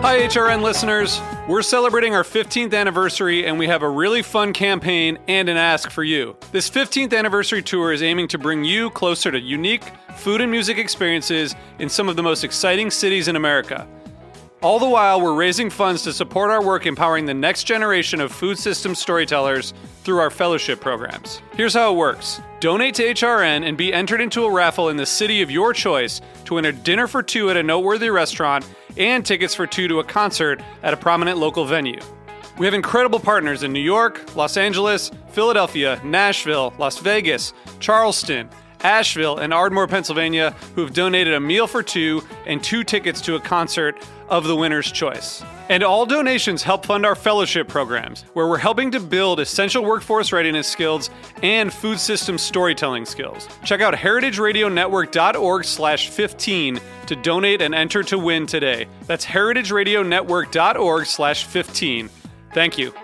Hi, HRN listeners. We're celebrating our 15th anniversary, and we have a really fun campaign and an ask for you. This 15th anniversary tour is aiming to bring you closer to unique food and music experiences in some of the most exciting cities in America. All the while, we're raising funds to support our work empowering the next generation of food systems storytellers through our fellowship programs. Here's how it works. Donate to HRN and be entered into a raffle in the city of your choice to win a dinner for two at a noteworthy restaurant and tickets for two to a concert at a prominent local venue. We have incredible partners in New York, Los Angeles, Philadelphia, Nashville, Las Vegas, Charleston, Asheville, and Ardmore, Pennsylvania, who have donated a meal for two and two tickets to a concert of the winner's choice. And all donations help fund our fellowship programs, where we're helping to build essential workforce readiness skills and food system storytelling skills. Check out heritageradionetwork.org/15 to donate and enter to win today. That's heritageradionetwork.org/15. Thank you.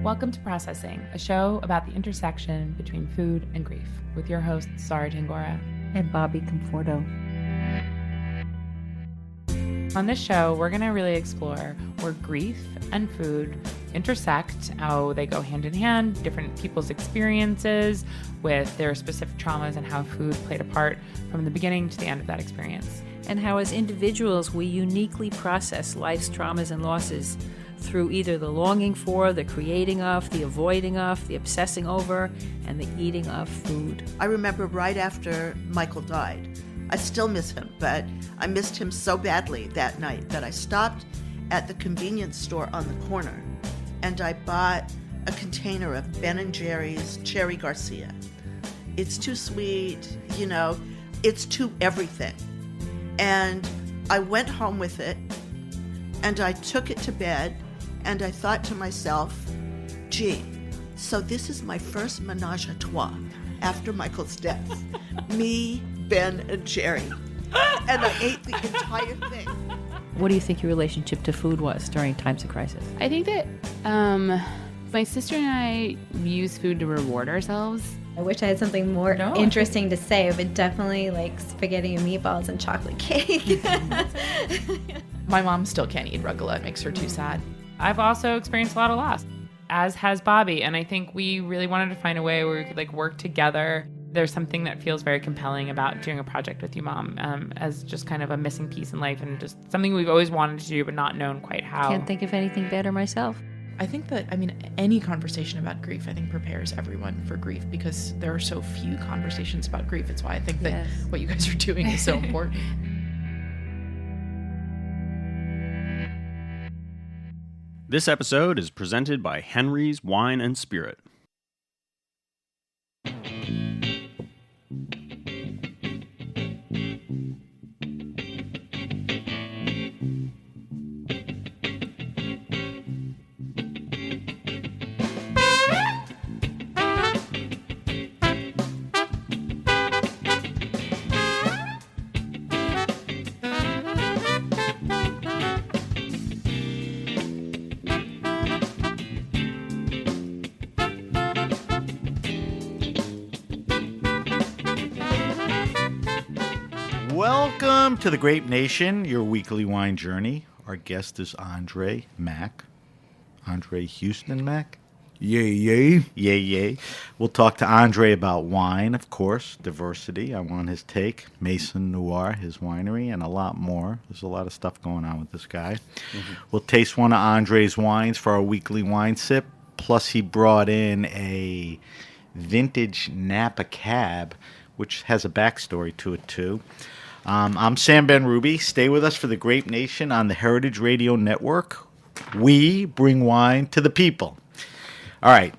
Welcome to Processing, a show about the intersection between food and grief, with your hosts, Sara Tangora and Bobby Conforto. On this show, we're going to really explore where grief and food intersect, how they go hand in hand, different people's experiences with their specific traumas, and how food played a part from the beginning to the end of that experience. And how, as individuals, we uniquely process life's traumas and losses through either the longing for, the creating of, the avoiding of, the obsessing over, and the eating of food. I remember right after Michael died, I still miss him, but I missed him so badly that night that I stopped at the convenience store on the corner and I bought a container of Ben & Jerry's Cherry Garcia. It's too sweet, it's too everything. And I went home with it and I took it to bed. And I thought to myself, gee, so this is my first menage a trois after Michael's death. Me, Ben, and Jerry. And I ate the entire thing. What do you think your relationship to food was during times of crisis? I think that my sister and I use food to reward ourselves. I wish I had something more interesting to say, but definitely like spaghetti and meatballs and chocolate cake. My mom still can't eat rucola. It makes her too sad. I've also experienced a lot of loss, as has Bobby, and I think we really wanted to find a way where we could work together. There's something that feels very compelling about doing a project with you, Mom, as just kind of a missing piece in life and just something we've always wanted to do but not known quite how. Can't think of anything better myself. I think that, any conversation about grief, I think prepares everyone for grief because there are so few conversations about grief. It's why I think that what you guys are doing is so important. This episode is presented by Henry's Wine and Spirit. Welcome to the Grape Nation, your weekly wine journey. Our guest is Andre Mack. Andre Hueston Mack? Yay. We'll talk to Andre about wine, of course, diversity. I want his take. Maison Noir, his winery, and a lot more. There's a lot of stuff going on with this guy. Mm-hmm. We'll taste one of Andre's wines for our weekly wine sip. Plus, he brought in a vintage Napa cab, which has a backstory to it, too. I'm Sam Ben-Ruby. Stay with us for the Grape Nation on the Heritage Radio Network. We bring wine to the people. All right.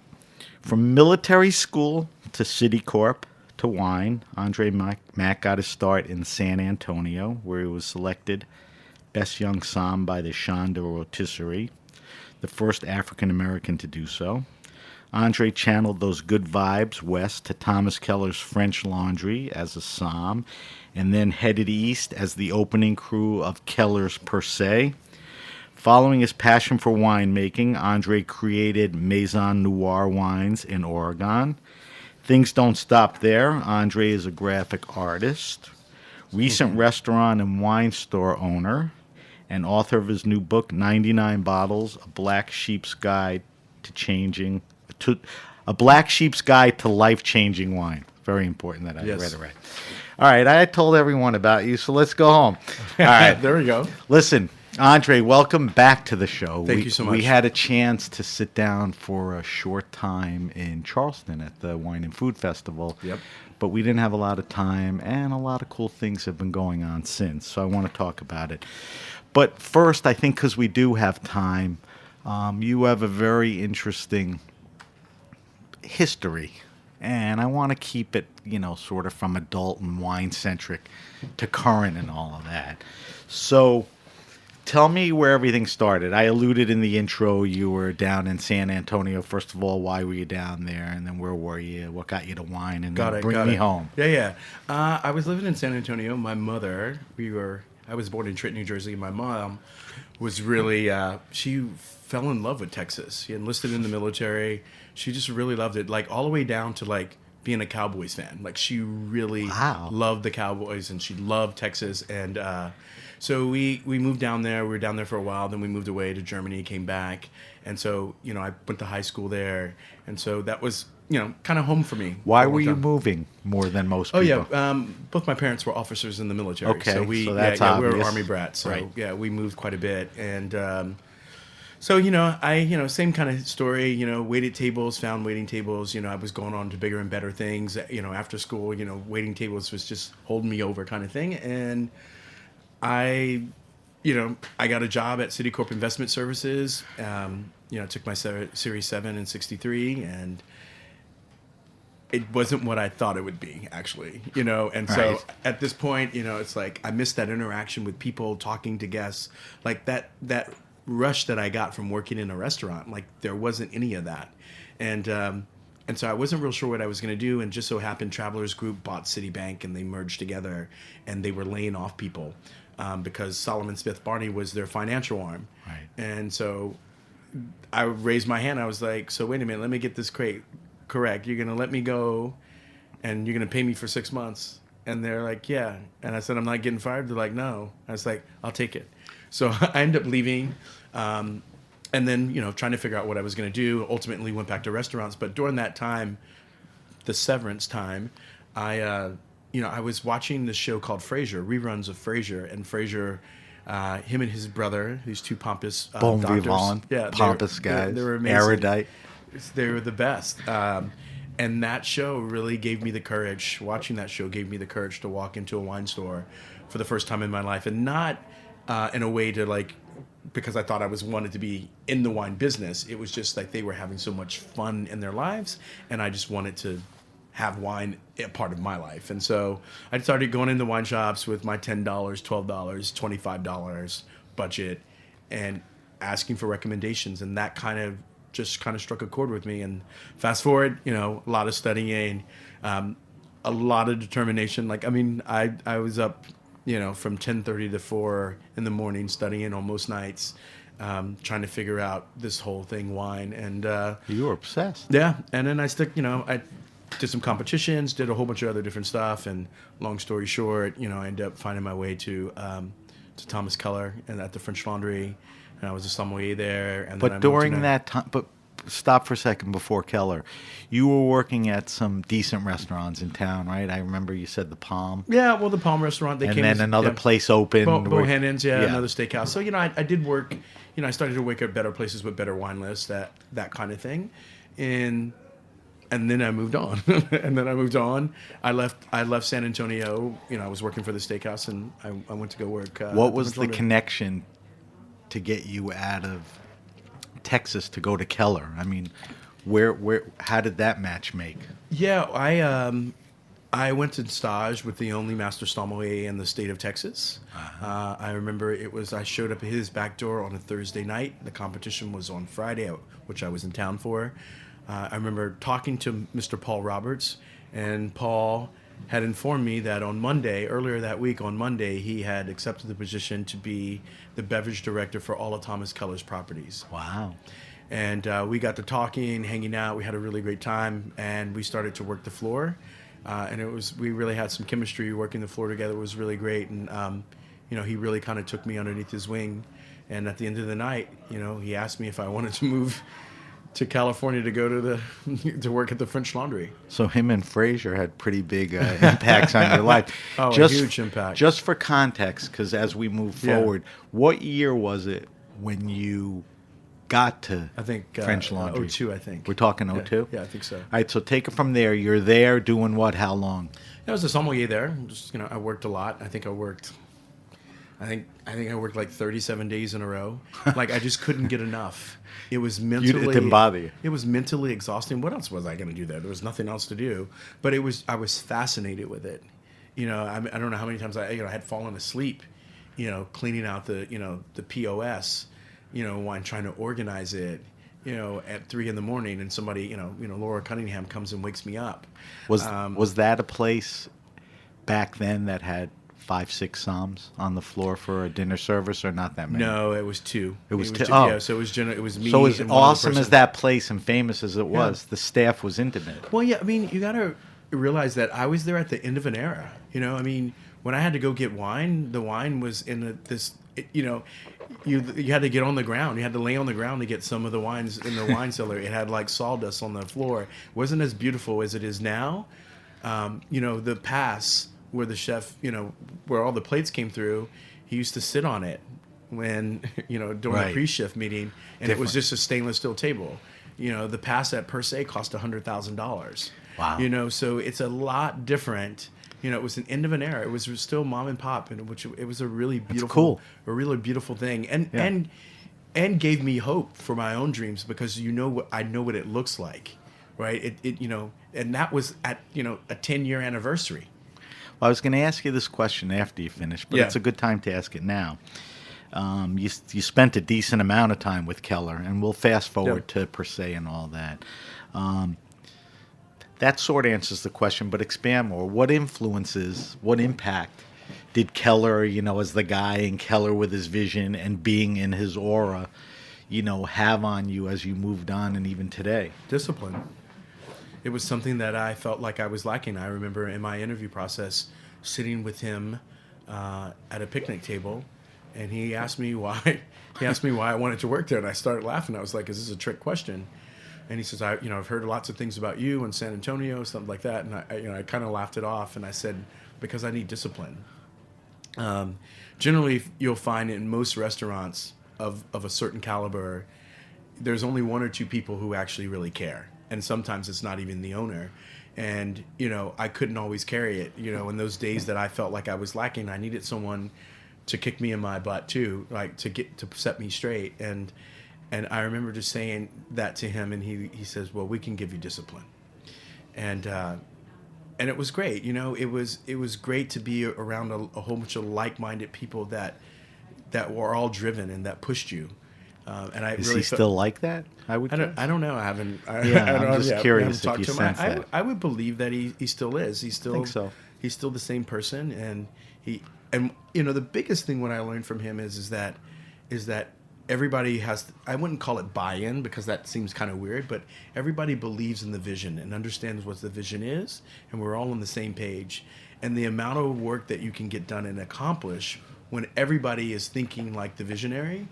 From military school to Citicorp to wine, Andre Mack got his start in San Antonio, where he was selected Best Young Somm by the Chaine de Rotisserie, the first African-American to do so. Andre channeled those good vibes west to Thomas Keller's French Laundry as a somm, and then headed east as the opening crew of Keller's Per Se. Following his passion for winemaking, Andre created Maison Noir Wines in Oregon. Things don't stop there. Andre is a graphic artist, recent restaurant and wine store owner, and author of his new book, 99 Bottles: A Black Sheep's Guide to A Black Sheep's Guide to Life-Changing Wine. Very important that I read it right. All right, I told everyone about you, so let's go home. All right, there we go. Listen, Andre, welcome back to the show. Thank you so much. We had a chance to sit down for a short time in Charleston at the Wine and Food Festival. Yep. But we didn't have a lot of time, and a lot of cool things have been going on since, so I want to talk about it. But first, I think because we do have time, you have a very interesting history, and I want to keep it, sort of from adult and wine-centric to current and all of that. So tell me where everything started. I alluded in the intro you were down in San Antonio. First of all, why were you down there? And then where were you? What got you to wine? And then bring me home. Yeah. I was living in San Antonio. My mother, I was born in Trenton, New Jersey. My mom was really, she fell in love with Texas. She enlisted in the military. She just really loved it, like all the way down to like being a Cowboys fan. Like she really loved the Cowboys, and she loved Texas. And so we moved down there. We were down there for a while. Then we moved away to Germany, came back. And so, I went to high school there. And so that was, kind of home for me. Why were you moving more than most people? Oh, yeah. Both my parents were officers in the military. Okay, so that's we obvious. were Army brats. So, right. Yeah, we moved quite a bit. And so, same kind of story, waited tables, found waiting tables. I was going on to bigger and better things, after school, waiting tables was just holding me over kind of thing. And I got a job at Citicorp Investment Services. Took my Series 7 in 63, and it wasn't what I thought it would be, actually, And so at this point, it's like I missed that interaction with people, talking to guests, like that rush that I got from working in a restaurant. Like there wasn't any of that. And so I wasn't real sure what I was going to do. And just so happened Travelers Group bought Citibank, and they merged together, and they were laying off people because Solomon Smith Barney was their financial arm. Right. And so I raised my hand. I was like, so wait a minute, let me get this correct. You're going to let me go and you're going to pay me for 6 months. And they're like, yeah. And I said, I'm not getting fired. They're like, no. I was like, I'll take it. So I ended up leaving, and then, trying to figure out what I was going to do. Ultimately went back to restaurants. But during that time, the severance time, I was watching this show called Frasier, reruns of Frasier. And Frasier, him and his brother, these two pompous Bon doctors. vivant, pompous guys, they were amazing. Erudite. They were the best. And that show really gave me the courage. Watching that show gave me the courage to walk into a wine store for the first time in my life. And not in a way to because I thought I wanted to be in the wine business. It was just like they were having so much fun in their lives, and I just wanted to have wine a part of my life. And so I started going into wine shops with my $10, $12, $25 budget and asking for recommendations. And that kind of struck a chord with me. And fast forward, a lot of studying, a lot of determination. I was up from 10:30 to 4 in the morning, studying on most nights, trying to figure out this whole thing, wine. And you were obsessed. Yeah, and then I did some competitions, did a whole bunch of other different stuff. And long story short, I ended up finding my way to Thomas Keller and at the French Laundry, and I was a sommelier there. And but during that time, stop for a second before Keller. You were working at some decent restaurants in town, right? I remember you said the Palm. Yeah, well, the Palm restaurant. And then another place opened. Bohannon's, another steakhouse. So, I did work, I started to work at better places with better wine lists, that kind of thing. And then I moved on. I left San Antonio. I was working for the steakhouse, and I went to go work. What was the connection to get you out of Texas to go to Keller? I mean, how did that match make? Yeah, I went to stage with the only master sommelier in the state of Texas. Uh-huh. I remember I showed up at his back door on a Thursday night. The competition was on Friday, which I was in town for. I remember talking to Mr. Paul Roberts, and Paul had informed me that earlier that week on Monday, he had accepted the position to be the beverage director for all of Thomas Keller's properties. Wow. And we got to talking, hanging out. We had a really great time, and we started to work the floor. And we really had some chemistry. Working the floor together was really great. And he really kind of took me underneath his wing. And at the end of the night, he asked me if I wanted to move to California to go to work at the French Laundry. So him and Fraser had pretty big impacts on your life. Oh, a huge impact. Just for context, because as we move forward, what year was it when you got to French Laundry? 02, I think. We're talking 02? Yeah, I think so. All right, so take it from there. You're there doing what? How long? I was a sommelier there. Just, I worked a lot. I think I worked like 37 days in a row. Like, I just couldn't get enough. It was mentally... It didn't bother you. It was mentally exhausting. What else was I going to do there? There was nothing else to do. But I was fascinated with it. I don't know how many times I had fallen asleep, cleaning out the POS, while trying to organize it, at 3 a.m, and somebody, Laura Cunningham comes and wakes me up. Was that a place back then that had 5-6 somms on the floor for a dinner service, or not that many? No, it was 2. It was 2. Yeah, so it was me. So as and awesome as that place and famous as it was, the staff was intimate. Well, yeah, I mean, you got to realize that I was there at the end of an era. When I had to go get wine, the wine was in you had to get on the ground. You had to lay on the ground to get some of the wines in the wine cellar. It had like sawdust on the floor. It wasn't as beautiful as it is now. The pass where the chef, where all the plates came through, he used to sit on it when, during the pre-shift meeting, and it was just a stainless steel table. The pass at per se cost $100,000. Wow. So it's a lot different. It was an end of an era. It was still mom and pop, and it was a really beautiful, a really beautiful thing, and gave me hope for my own dreams, because I know what it looks like, right? And that was at a 10-year anniversary. Well, I was going to ask you this question after you finish, but it's a good time to ask it now. You spent a decent amount of time with Keller, and we'll fast forward to per se and all that. That sort of answers the question, but expand more. What impact did Keller, as the guy in Keller with his vision and being in his aura, have on you as you moved on and even today? Discipline. It was something that I felt like I was lacking. I remember in my interview process sitting with him at a picnic table, and he asked me why I wanted to work there, and I started laughing. I was like, "Is this a trick question?" And he says, I've heard lots of things about you in San Antonio, something like that. And I kind of laughed it off, and I said, because I need discipline. Generally, you'll find in most restaurants of a certain caliber, there's only 1 or 2 people who actually really care. And sometimes it's not even the owner. And, I couldn't always carry it. In those days that I felt like I was lacking, I needed someone to kick me in my butt too, like to set me straight. And I remember just saying that to him, and he says, "Well, we can give you discipline," and it was great. It was great to be around a whole bunch of like-minded people that were all driven and that pushed you. And I Is really he still like that? I don't know. I haven't. I'm just curious if you sense that. I would believe that he still is. He's still. I think so. He's still the same person, and the biggest thing what I learned from him is that everybody has, I wouldn't call it buy-in because that seems kind of weird, but everybody believes in the vision and understands what the vision is, and we're all on the same page. And the amount of work that you can get done and accomplish when everybody is thinking like the visionary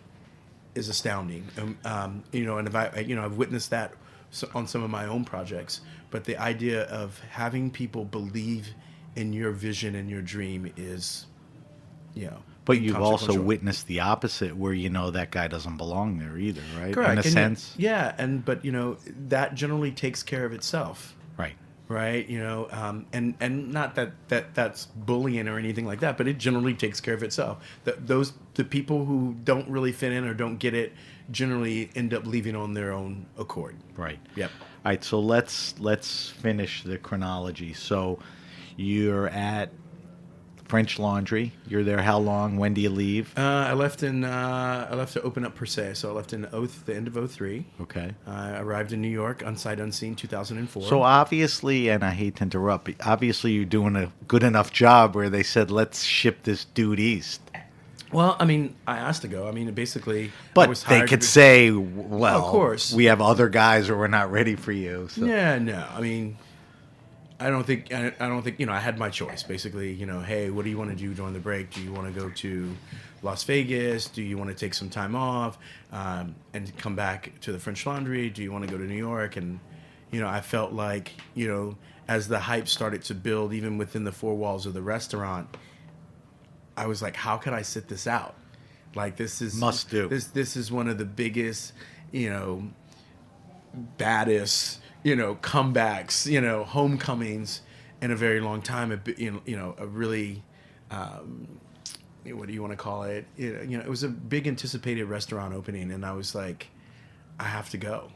is astounding. And I've witnessed that on some of my own projects, but the idea of having people believe in your vision and your dream is, But you've also witnessed the opposite, where that guy doesn't belong there either, right? Correct. In a sense. But that generally takes care of itself. Right. Right. And not that's bullying or anything like that, but it generally takes care of itself. The people who don't really fit in or don't get it generally end up leaving on their own accord. Right. Yep. All right. So let's finish the chronology. So you're at French Laundry. You're there how long? When do you leave? I left to open up per se. So I left in the end of 2003. Okay. I arrived in New York, unsight unseen, 2004. So obviously, and I hate to interrupt, but obviously you're doing a good enough job where they said, let's ship this dude east. Well, I mean, I asked to go. I mean, basically, I But was they hired could to be- say, well, Of course. we have other guys or we're not ready for you. So. Yeah, no. I mean, I don't think I had my choice. Basically, hey, what do you want to do during the break? Do you want to go to Las Vegas? Do you want to take some time off and come back to the French Laundry? Do you want to go to New York? And I felt like as the hype started to build, even within the four walls of the restaurant, I was like, how could I sit this out? Like, this is must do. This is one of the biggest, baddest, comebacks, homecomings in a very long time. A really, what do you want to call it? It was a big anticipated restaurant opening, and I was like, I have to go.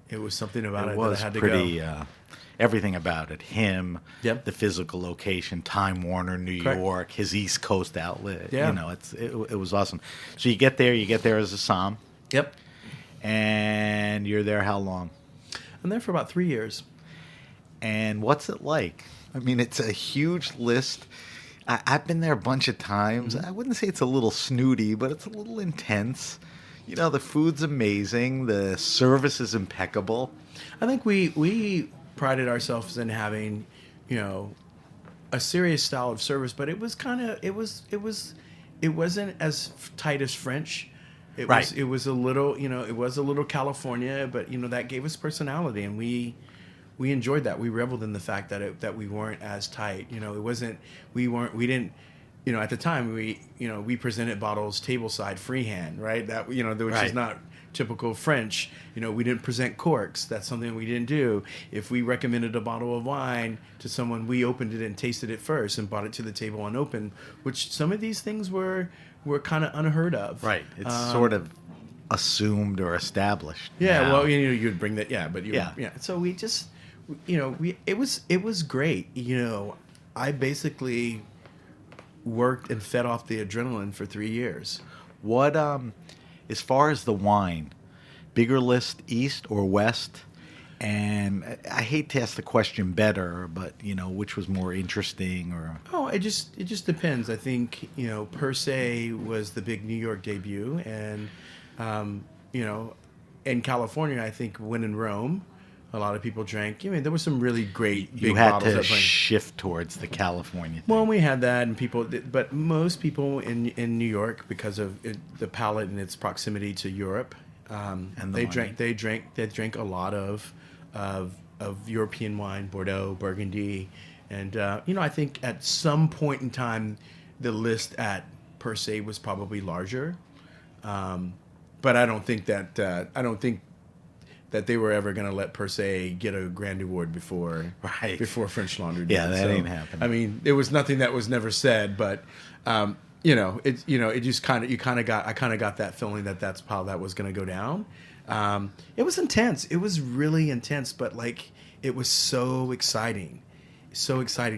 It was something about it that I had to go. Everything about it. Him, Yep. the physical location, Time Warner, New Correct. York, his East Coast outlet. Yeah. It was awesome. So you get there as a Somm, Yep. and you're there how long? I'm there for about 3 years. And what's it like? I mean, it's a huge list. I've been there a bunch of times. I wouldn't say it's a little snooty, but it's a little intense. The food's amazing. The service is impeccable. I think we prided ourselves in having, a serious style of service, but it was it wasn't as tight as French. It was a little, it was a little California, but that gave us personality, and we enjoyed that. We reveled in the fact that we weren't as tight. We didn't. At the time we presented bottles tableside freehand, right? That which Right. is not typical French. We didn't present corks. That's something we didn't do. If we recommended a bottle of wine to someone, we opened it and tasted it first and brought it to the table unopened, which some of these things were kind of unheard of. Right. It's sort of assumed or established. Yeah, now. well, you'd bring that, yeah, but yeah. So we just, it was great. I basically worked and fed off the adrenaline for 3 years. What, as far as the wine, bigger list east or west? And I hate to ask the question better, but which was more interesting or? Oh, it just depends. I think Per Se was the big New York debut, and in California, I think when in Rome, a lot of people drank. There were some really great big You had bottles. to that went- shift towards the California thing. Well, we had that, and but most people in New York, because of the palate and its proximity to Europe, And the they money. drank a lot of European wine, Bordeaux, Burgundy, and I think at some point in time, the list at Per Se was probably larger, but I don't think that they were ever going to let Per Se get a grand award before French Laundry did. Yeah, that ain't happening. I mean, there was nothing that was never said, but it just kind of got that feeling that that's how that was going to go down. It was intense. It was really intense, but like it was so exciting.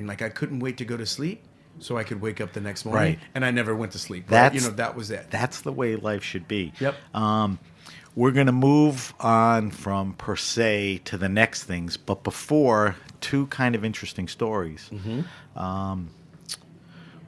Like I couldn't wait to go to sleep so I could wake up the next morning. Right. And I never went to sleep. But, that was it. That's the way life should be. Yep. We're going to move on from Per Se to the next things, but before, two kind of interesting stories.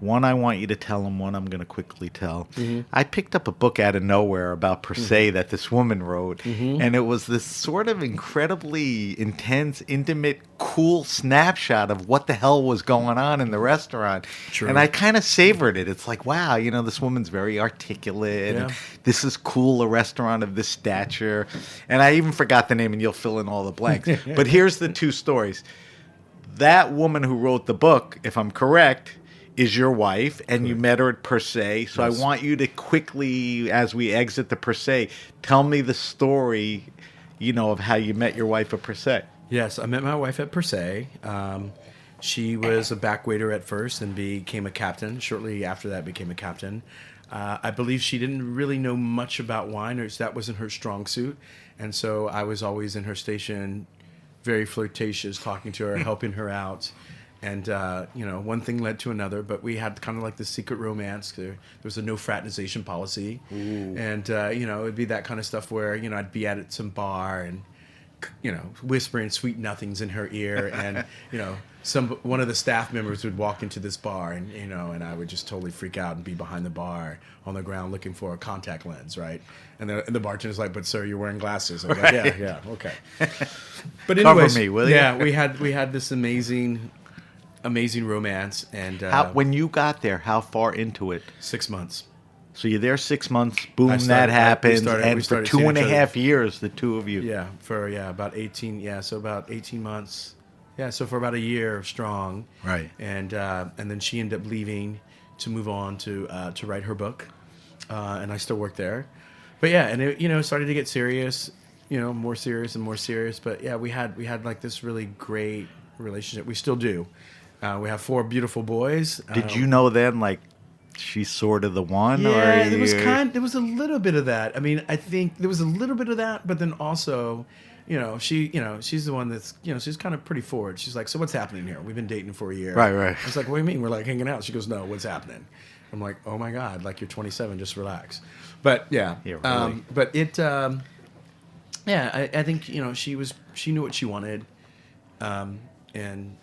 One I want you to tell, and one I'm going to quickly tell. I picked up a book out of nowhere about Per Se that this woman wrote, and it was this sort of incredibly intense, intimate, cool snapshot of what the hell was going on in the restaurant. True. And I kind of savored it. It's like, wow, this woman's very articulate. Yeah. And this is cool, a restaurant of this stature. And I even forgot the name, and you'll fill in all the blanks. But here's the two stories. That woman who wrote the book, if I'm correct, is your wife, and you met her at Per Se. So Yes. I want you to quickly, as we exit the Per Se, tell me the story, of how you met your wife at Per Se. Yes, I met my wife at Per Se. She was a back waiter at first and became a captain. Shortly after that, became a captain. I believe she didn't really know much about wine, or that wasn't her strong suit. And so I was always in her station, very flirtatious, talking to her, helping her out. And, one thing led to another, but we had kind of like this secret romance. There was a no fraternization policy. Ooh. And, it'd be that kind of stuff where, I'd be at some bar and, whispering sweet nothings in her ear, and one of the staff members would walk into this bar, and I would just totally freak out and be behind the bar on the ground looking for a contact lens, right? And the bartender's like, "But sir, you're wearing glasses." I'm like, "Yeah, okay." But anyways, Cover me, will you? Yeah, we had this amazing romance, and when you got there, how far into it? 6 months. So you're there 6 months. Boom, that happens, and for 2.5 years, the two of you. Yeah, for about 18. Yeah, so about 18 months. Yeah, so for about a year strong. Right. And then she ended up leaving to move on to write her book, and I still work there. But yeah, and it started to get serious, more serious and more serious. But yeah, we had like this really great relationship. We still do. We have 4 beautiful boys. Did you know then, like, she's sort of the one? Yeah, or there was a little bit of that. I mean, I think there was a little bit of that, but then also, she's the one that's, she's kind of pretty forward. She's like, "So what's happening here? We've been dating for a year." Right. I was like, "What do you mean? We're like hanging out." She goes, "No, what's happening?" I'm like, "Oh my God, like you're 27, just relax." But yeah, really. But it, I think she knew what she wanted, and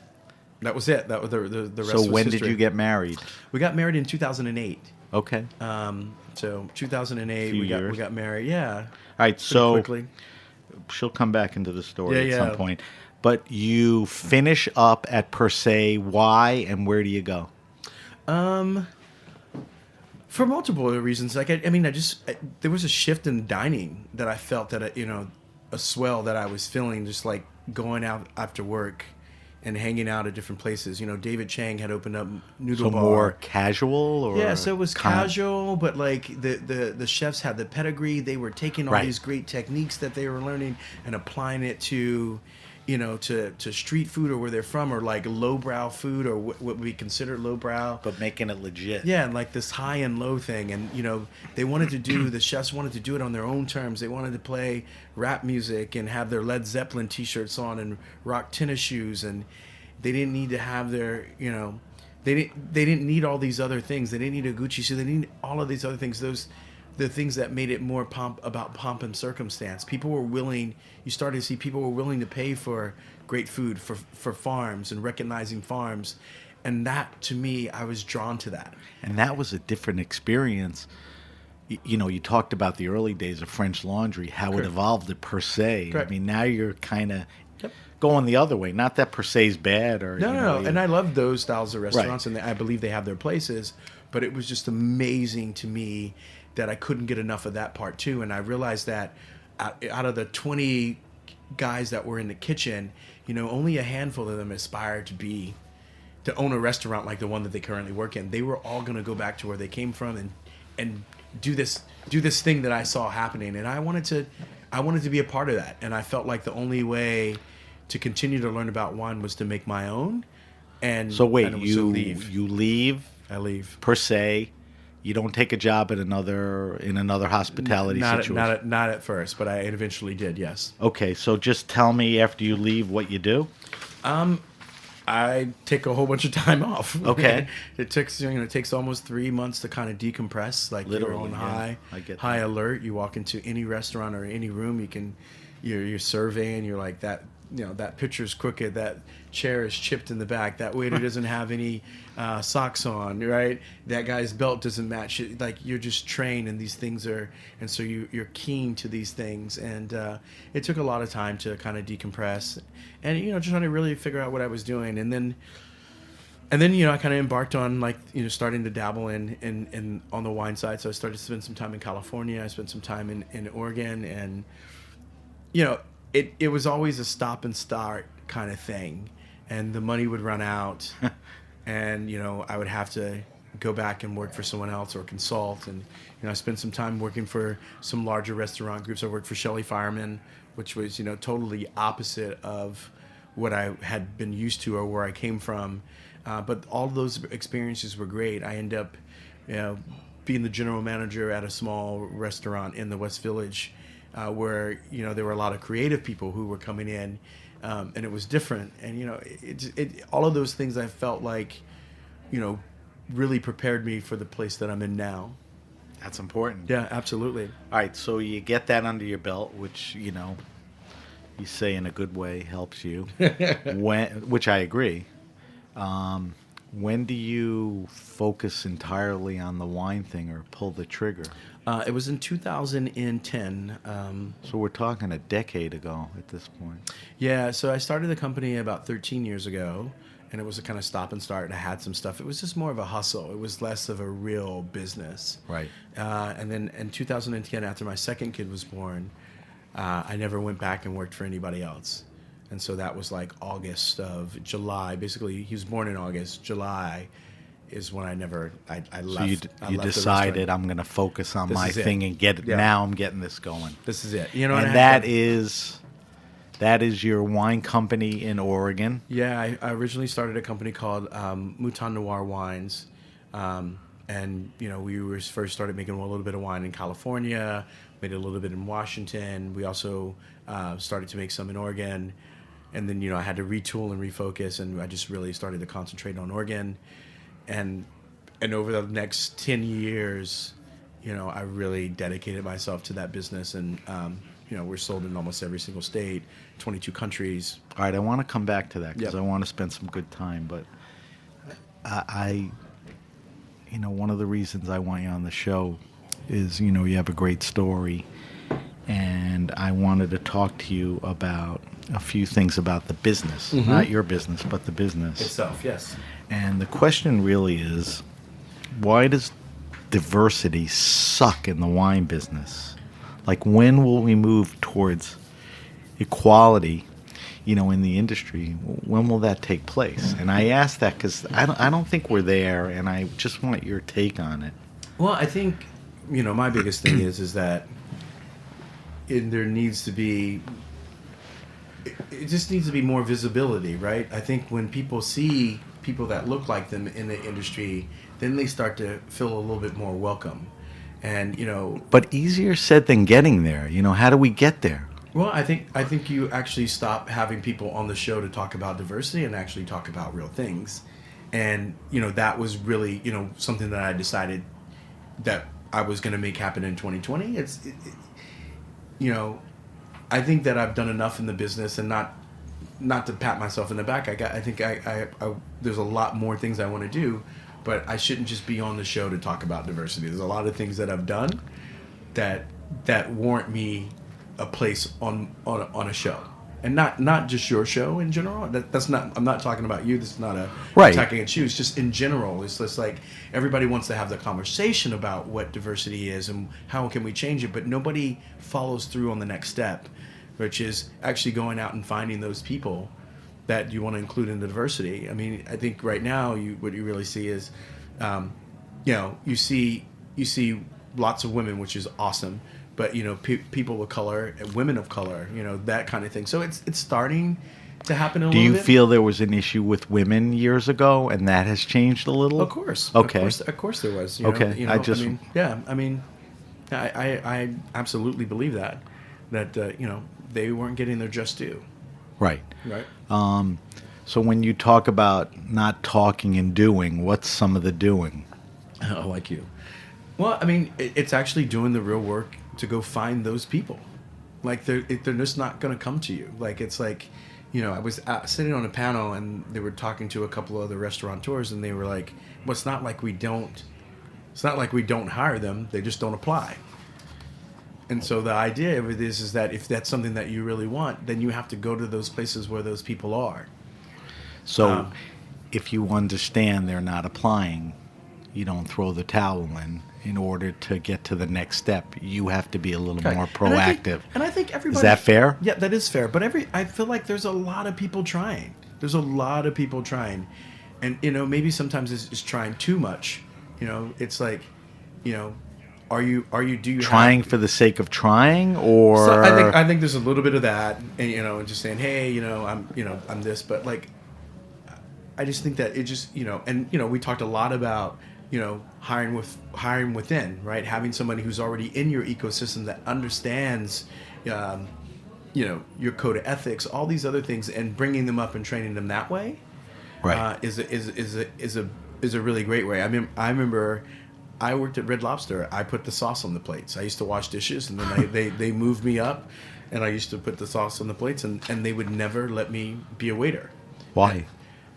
that was it. That was the rest. So was when history. did you get married? We got married in 2008. Okay. So 2008, Few we years. got married. Yeah. All right. So quickly. she'll come back into the story Yeah, at some point. But you finish up at Per Se. Why and where do you go? For multiple reasons. Like there was a shift in dining that I felt that a swell that I was feeling, just like going out after work and hanging out at different places. David Chang had opened up Noodle Bar. More casual, or yeah, so it was casual, but like the chefs had the pedigree. They were taking all these great techniques that they were learning and applying it to to street food, or where they're from, or like lowbrow food, or what we consider lowbrow, but making it legit. Yeah, and like this high and low thing, and they wanted to do the chefs wanted to do it on their own terms. They wanted to play rap music and have their Led Zeppelin T-shirts on and rock tennis shoes, and they didn't need to have their they didn't need all these other things. They didn't need a Gucci shoe. They didn't need all of these other things. The things that made it more about pomp and circumstance. People were willing. You started to see people were willing to pay for great food, for farms and recognizing farms, and that, to me, I was drawn to that. And that was a different experience. You talked about the early days of French Laundry, how it evolved to Per Se. Correct. I mean, now you're kind of going the other way. Not that Per Se is bad, or no. And I love those styles of restaurants, and I believe they have their places. But it was just amazing to me that I couldn't get enough of that part too. And I realized that out of the 20 guys that were in the kitchen, only a handful of them aspired to own a restaurant like the one that they currently work in. They were all going to go back to where they came from and do this thing that I saw happening. And I wanted to be a part of that. And I felt like the only way to continue to learn about wine was to make my own. And so wait, you leave? I leave. Per Se. You don't take a job in another hospitality situation? Not at first, but I eventually did, yes. Okay, so just tell me after you leave what you do. I take a whole bunch of time off. Okay. It takes almost 3 months to kind of decompress. Like literally, you're on high alert. You walk into any restaurant or any room, you're surveying. You're like that. That picture's crooked. That chair is chipped in the back. That waiter doesn't have any socks on, right? That guy's belt doesn't match. Like, you're just trained, and these things and so you're keen to these things. And it took a lot of time to kind of decompress, and just trying to really figure out what I was doing. And then I kind of embarked on starting to dabble in on the wine side. So I started to spend some time in California. I spent some time in Oregon, and It was always a stop and start kind of thing, and the money would run out, and I would have to go back and work for someone else or consult. And I spent some time working for some larger restaurant groups. I worked for Shelley Fireman, which was totally opposite of what I had been used to or where I came from, but all of those experiences were great. I ended up being the general manager at a small restaurant in the West Village, where there were a lot of creative people who were coming in, and it was different. And all of those things I felt like really prepared me for the place that I'm in now. That's important. Yeah, absolutely. All right, so you get that under your belt, which you say in a good way, helps you, which I agree. When do you focus entirely on the wine thing or pull the trigger? It was in 2010. So we're talking a decade ago at this point. Yeah, so I started the company about 13 years ago, and it was a kind of stop and start. I had some stuff. It was just more of a hustle. It was less of a real business. Right. And then in 2010, after my second kid was born, I never went back and worked for anybody else. And so that was like July. Basically, he was born in August. July is when I left. So you decided I'm going to focus on my thing and get it. Yeah. Now I'm getting this going. This is it. You know, and that is your wine company in Oregon. Yeah, I originally started a company called Maison Noir Wines, and we first started making a little bit of wine in California, made a little bit in Washington. We also started to make some in Oregon, and then I had to retool and refocus, and I just really started to concentrate on Oregon, and over the next 10 years, I really dedicated myself to that business, and we're sold in almost every single state, 22 countries. All right, I want to come back to that because I want to spend some good time. But I one of the reasons I want you on the show is, you have a great story. And I wanted to talk to you about a few things about the business. Mm-hmm. Not your business, but the business itself, yes. And the question really is, why does diversity suck in the wine business? Like, when will we move towards equality, in the industry? When will that take place? And I ask that because I don't think we're there, and I just want your take on it. Well, I think, my biggest thing is that there needs to be, it just needs to be more visibility, right? I think when people see people that look like them in the industry, then they start to feel a little bit more welcome. And but easier said than getting there. How do we get there? Well, I think you actually stop having people on the show to talk about diversity and actually talk about real things. And that was really something that I decided that I was going to make happen in 2020. I think that I've done enough in the business, and not to pat myself in the back. I think there's a lot more things I want to do. But I shouldn't just be on the show to talk about diversity. There's a lot of things that I've done that warrant me a place on a show, and not just your show in general. That's not. I'm not talking about you. This is not a attacking at you. It's just in general. It's just like everybody wants to have the conversation about what diversity is and how can we change it, but nobody follows through on the next step, which is actually going out and finding those people that you want to include in the diversity. I mean, I think right now what you really see is, you see lots of women, which is awesome, but people of color and women of color, that kind of thing. So it's starting to happen a little bit. Do you feel there was an issue with women years ago, and that has changed a little? Of course. Okay. Of course there was. Okay. I absolutely believe that they weren't getting their just due. Right. Right. So when you talk about not talking and doing, what's some of the doing? Oh, like you. Well, I mean, it's actually doing the real work to go find those people. Like, they're just not going to come to you. Like, it's like, I was sitting on a panel, and they were talking to a couple of other restaurateurs, and they were like, well, it's not like we don't hire them. They just don't apply. And so the idea of it is that if that's something that you really want, then you have to go to those places where those people are. So if you understand they're not applying, you don't throw the towel in. In order to get to the next step, you have to be a little more proactive. And I think everybody... Is that fair? Yeah, that is fair. But I feel like there's a lot of people trying. And, maybe sometimes it's trying too much. It's like, do you trying for the sake of trying, or? So I think there's a little bit of that, and and just saying, hey, I'm this, but like, I just think that it just, and we talked a lot about, hiring within, right? Having somebody who's already in your ecosystem that understands, your code of ethics, all these other things, and bringing them up and training them that way, right? Is a really great way. I mean, I remember I worked at Red Lobster. I put the sauce on the plates. I used to wash dishes, and then they moved me up, and I used to put the sauce on the plates, and they would never let me be a waiter. Why?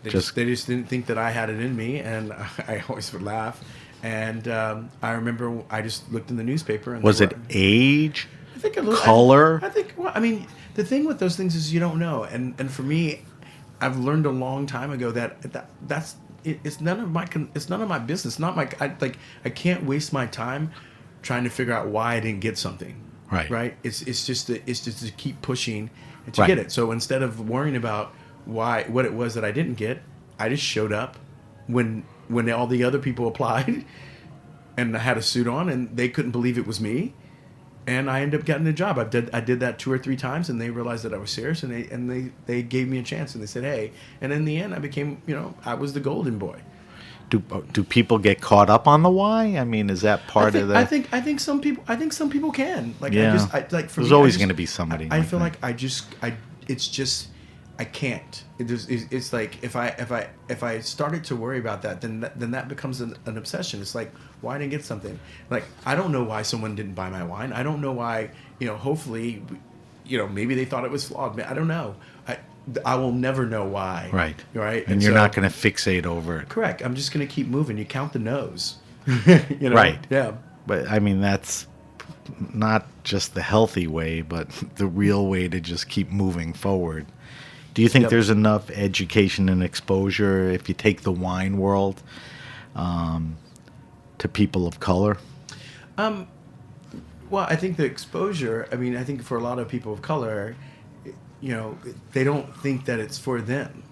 They just didn't think that I had it in me, and I always would laugh. And I remember I just looked in the newspaper. And was it age? I think a little, color? I think. Well, I mean, the thing with those things is you don't know. And for me, I've learned a long time ago that's it's none of my business. Not my I can't waste my time trying to figure out why I didn't get something. Right. It's just to keep pushing and to get it. So instead of worrying about what it was that I didn't get, I just showed up when all the other people applied, and I had a suit on, and they couldn't believe it was me, and I ended up getting a job. I did that 2 or 3 times, and they realized that I was serious, and they gave me a chance, and they said, hey, and in the end, I became, I was the golden boy. Do people get caught up on the why? I mean, is that part of the? I think some people can. For There's me, always going to be somebody. I feel like it's just. I can't. It's like if I started to worry about that, then that becomes an obsession. It's like, why didn't I get something? Like, I don't know why someone didn't buy my wine. I don't know why. Hopefully, maybe they thought it was flawed. I don't know. I will never know why. Right. And you're not going to fixate over it. Correct. I'm just going to keep moving. You count the no's. Right. Yeah. But I mean, that's not just the healthy way, but the real way to just keep moving forward. Do you think there's enough education and exposure, if you take the wine world, to people of color? Well, I think the exposure, I think for a lot of people of color, they don't think that it's for them.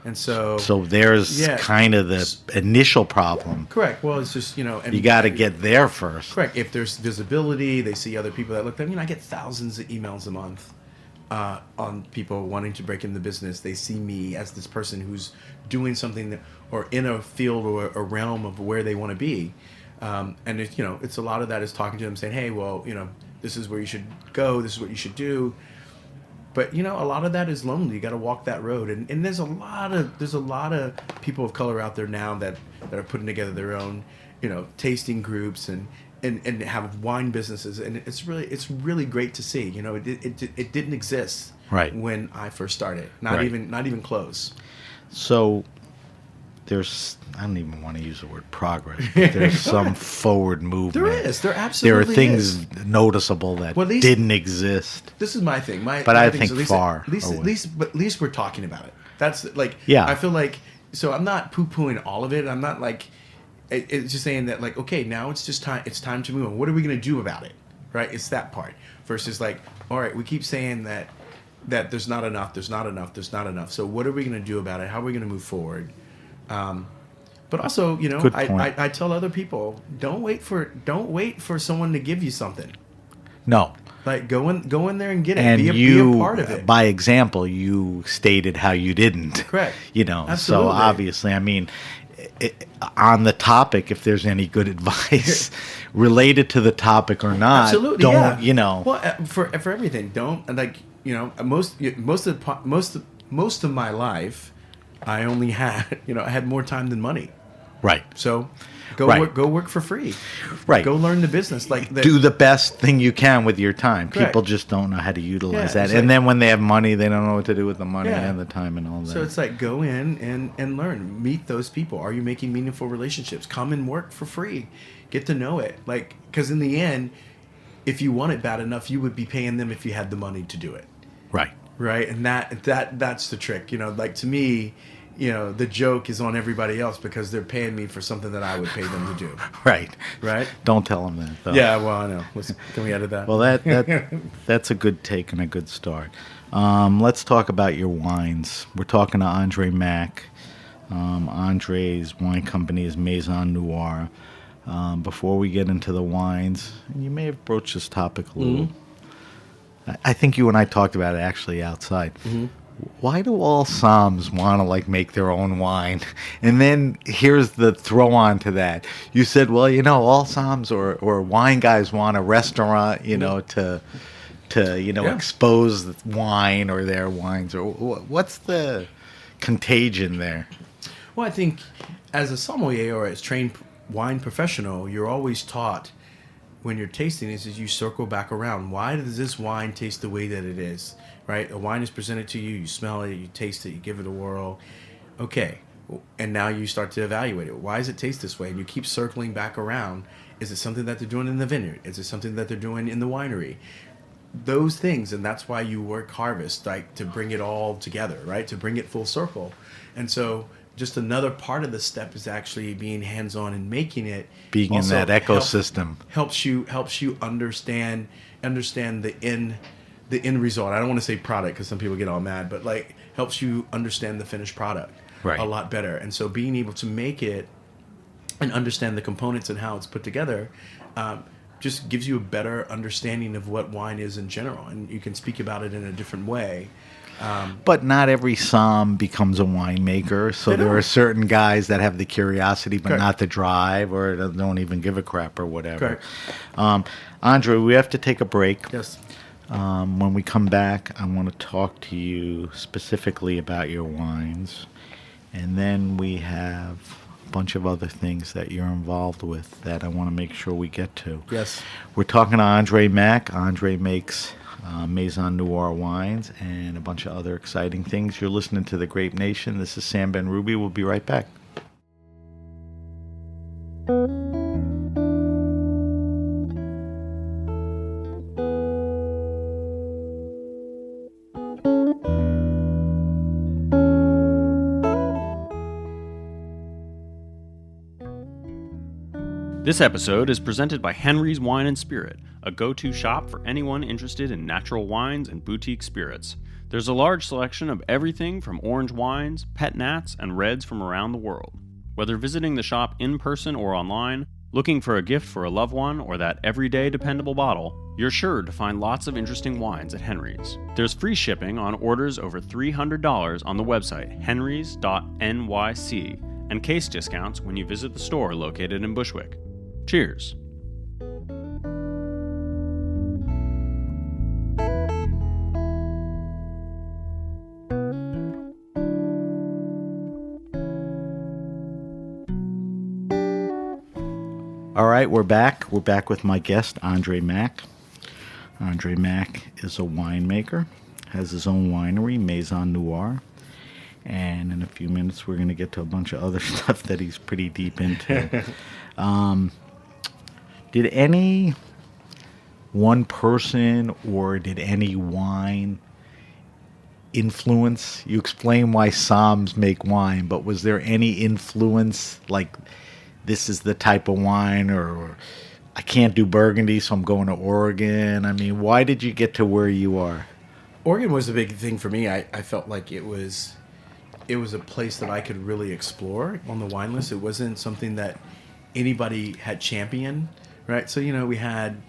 And so there's kind of the initial problem. Correct. Well, it's just, and you got to get there first. Correct. If there's visibility, they see other people that look. I get thousands of emails a month on people wanting to break into the business. They see me as this person who's doing something or in a field or a realm of where they want to be. And it's a lot of that is talking to them, saying, hey, well, this is where you should go. This is what you should do. But a lot of that is lonely. You got to walk that road, and there's a lot of people of color out there now that are putting together their own, tasting groups and have wine businesses, and it's really great to see. It didn't exist when I first started. Not even close. So there's, I don't even want to use the word progress, but there's some forward movement. There is. There absolutely is. There are things noticeable that didn't exist. This is my thing. But I think far away. At least we're talking about it. That's like, yeah. I feel like, so I'm not poo-pooing all of it. I'm not like, it's just saying that, like, okay, now it's just time. It's time to move on. What are we going to do about it? Right? It's that part. Versus like, all right, we keep saying that there's not enough. There's not enough. There's not enough. So what are we going to do about it? How are we going to move forward? But also, I tell other people, don't wait for someone to give you something. No. Like go in there and get it. And be a part of it. By example, you stated how you didn't. Correct. Absolutely. So obviously, on the topic, if there's any good advice related to the topic or not, absolutely, don't, Well, for everything, don't, like, most of my life, I only had, I had more time than money. Right. So go work for free. Right. Go learn the business. Do the best thing you can with your time. Correct. People just don't know how to utilize that. And then when they have money, they don't know what to do with the money and the time and all that. So it's like, go in and learn. Meet those people. Are you making meaningful relationships? Come and work for free. Get to know it. Like, because in the end, if you want it bad enough, you would be paying them if you had the money to do it. Right. Right. And that's the trick. Like, to me, the joke is on everybody else because they're paying me for something that I would pay them to do. Right. Right? Don't tell them that, though. Yeah, well, I know. Can we edit that? Well, that's a good take and a good start. Let's talk about your wines. We're talking to Andre Mack. Andre's wine company is Maison Noir. Before we get into the wines, and you may have broached this topic a little. Mm-hmm. I think you and I talked about it actually outside. Mm-hmm. Why do all Somms want to make their own wine? And then here's the throw on to that. You said, well, all Somms or wine guys want a restaurant, to expose wine or their wines. Or what's the contagion there? Well, I think as a sommelier or as trained wine professional, you're always taught when you're tasting this is you circle back around. Why does this wine taste the way that it is, right? A wine is presented to you, you smell it, you taste it, you give it a whirl. Okay, and now you start to evaluate it. Why does it taste this way? And you keep circling back around. Is it something that they're doing in the vineyard? Is it something that they're doing in the winery? Those things, and that's why you work harvest, like to bring it all together, right? To bring it full circle. And so just another part of the step is actually being hands-on and making it. Being in that ecosystem. Helps you understand the end result. I don't want to say product because some people get all mad, but like helps you understand the finished product a lot better. And so being able to make it and understand the components and how it's put together just gives you a better understanding of what wine is in general, and you can speak about it in a different way. But not every somm becomes a winemaker, so there are certain guys that have the curiosity but not the drive, or don't even give a crap or whatever. Andre, we have to take a break. Yes. When we come back, I want to talk to you specifically about your wines, and then we have a bunch of other things that you're involved with that I want to make sure we get to. Yes. We're talking to Andre Mack. Andre makes Maison Noir Wines and a bunch of other exciting things. You're listening to The Grape Nation. This is Sam Ben-Ruby. We'll be right back. This episode is presented by Henry's Wine and Spirit, a go-to shop for anyone interested in natural wines and boutique spirits. There's a large selection of everything from orange wines, pet nats, and reds from around the world. Whether visiting the shop in person or online, looking for a gift for a loved one, or that everyday dependable bottle, you're sure to find lots of interesting wines at Henry's. There's free shipping on orders over $300 on the website henrys.nyc, and case discounts when you visit the store located in Bushwick. Cheers. All right, we're back. We're back with my guest, Andre Mack. Andre Mack is a winemaker, has his own winery, Maison Noir. And in a few minutes, we're going to get to a bunch of other stuff that he's pretty deep into. Did any one person or did any wine influence? You explain why somms make wine, but was there any influence, like this is the type of wine, or I can't do Burgundy, so I'm going to Oregon? I mean, why did you get to where you are? Oregon was a big thing for me. I felt like it was a place that I could really explore on the wine list. It wasn't something that anybody had championed, right? So, we had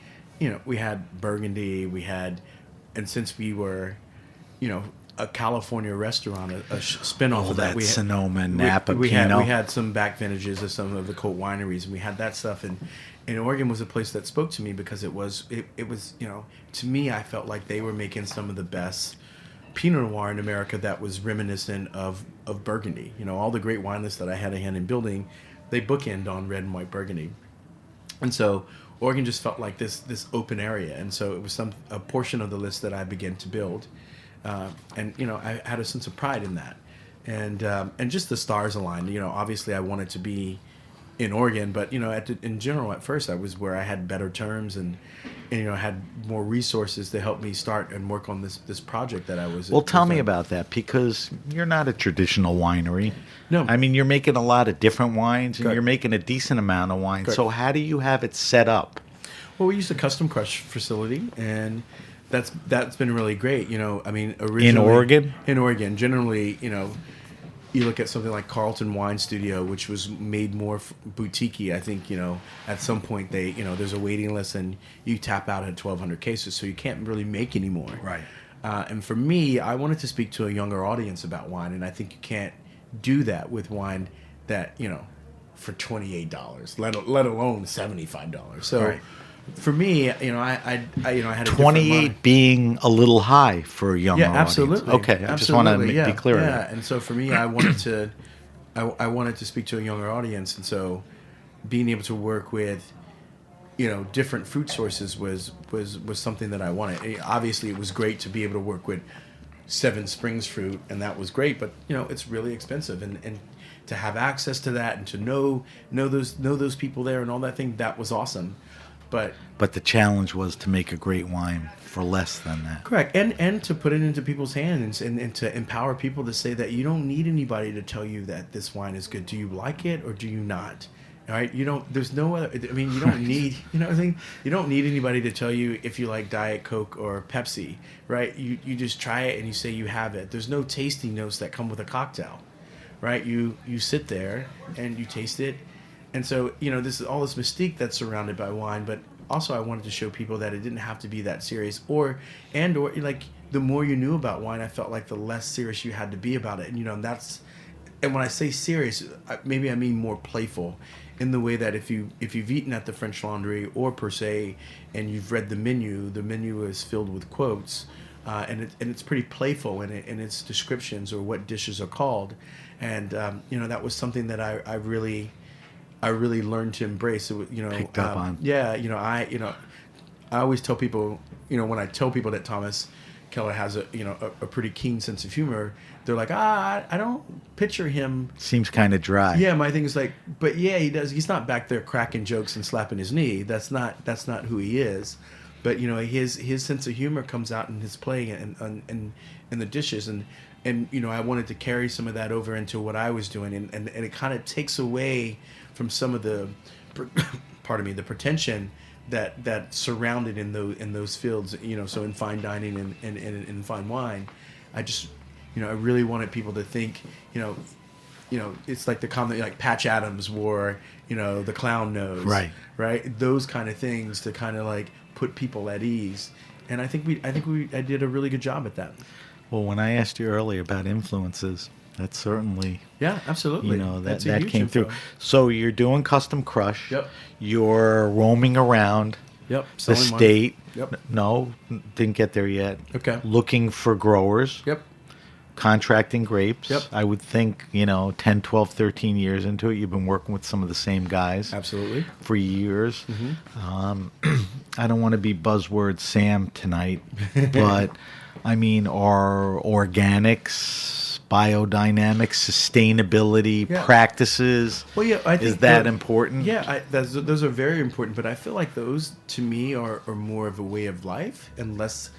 Burgundy, and since we were, a California restaurant, a spinoff of that. We had Sonoma and Napa. We had some back vintages of some of the cold wineries, and we had that stuff. And Oregon was a place that spoke to me because it was, to me, I felt like they were making some of the best Pinot Noir in America that was reminiscent of Burgundy. All the great wine lists that I had a hand in building, they bookend on red and white Burgundy. And so Oregon just felt like this open area. And so it was a portion of the list that I began to build. And I had a sense of pride in that. And just the stars aligned. Obviously I wanted to be in Oregon, but in general, at first I was where I had better terms and had more resources to help me start and work on this project that I was. Well, tell me about that, because you're not a traditional winery. No, I mean, you're making a lot of different wines, and you're making a decent amount of wine. So how do you have it set up? Well, we used a custom crush facility, and that's been really great. I mean, originally in Oregon. In Oregon, generally, you look at something like Carlton Wine Studio, which was made more boutique-y. I think, at some point there's a waiting list and you tap out at 1,200 cases, so you can't really make anymore. Right. And for me, I wanted to speak to a younger audience about wine, and I think you can't do that with wine that, for $28, let alone $75. So right. For me, I had a 28 being a little high for a younger audience. Absolutely. Okay, I just want to be clear. Yeah, and so for me, I wanted to speak to a younger audience, and so being able to work with different fruit sources was something that I wanted. Obviously, it was great to be able to work with Seven Springs fruit, and that was great. But it's really expensive, and to have access to that and to know those people there and all that thing, that was awesome. But the challenge was to make a great wine for less than that. Correct, and to put it into people's hands and to empower people to say that you don't need anybody to tell you that this wine is good. Do you like it or do you not? All right, there's no other. I mean, you don't need. What I mean? You don't need anybody to tell you if you like Diet Coke or Pepsi, right? You just try it and you say you have it. There's no tasting notes that come with a cocktail, right? You sit there and you taste it, and so this is all this mystique that's surrounded by wine. But also, I wanted to show people that it didn't have to be that serious, or like the more you knew about wine, I felt like the less serious you had to be about it, and that's. And when I say serious, maybe I mean more playful, in the way that if you've eaten at the French Laundry or Per Se, and you've read the menu is filled with quotes, and it's pretty playful in its descriptions or what dishes are called, and that was something that I really learned to embrace. Picked up on. Yeah, I always tell people, when I tell people that Thomas Keller has a pretty keen sense of humor, they're like, I don't picture him. Seems kind of dry. Yeah, my thing is like, but yeah, he does. He's not back there cracking jokes and slapping his knee. That's not who he is. But his sense of humor comes out in his play and in the dishes, and I wanted to carry some of that over into what I was doing, and it kind of takes away from some of the, pardon me, the pretension that surrounded in those fields, so in fine dining and in fine wine. I just, I really wanted people to think, it's like the comment, like Patch Adams wore, the clown nose, right? Those kind of things to kind of like put people at ease. And I think I did a really good job at that. Well, when I asked you earlier about influences, that certainly, yeah, absolutely, that came through. So you're doing custom crush. Yep. You're roaming around. Yep. The state. Yep. No, didn't get there yet. Okay. Looking for growers. Yep. Contracting grapes. Yep. I would think, 10, 12, 13 years into it, you've been working with some of the same guys. Absolutely. For years. Mm-hmm. I don't want to be buzzword Sam tonight, but I mean, are organics, biodynamics, sustainability practices, I think is that important? Yeah, those are very important, but I feel like those, to me, are more of a way of life and less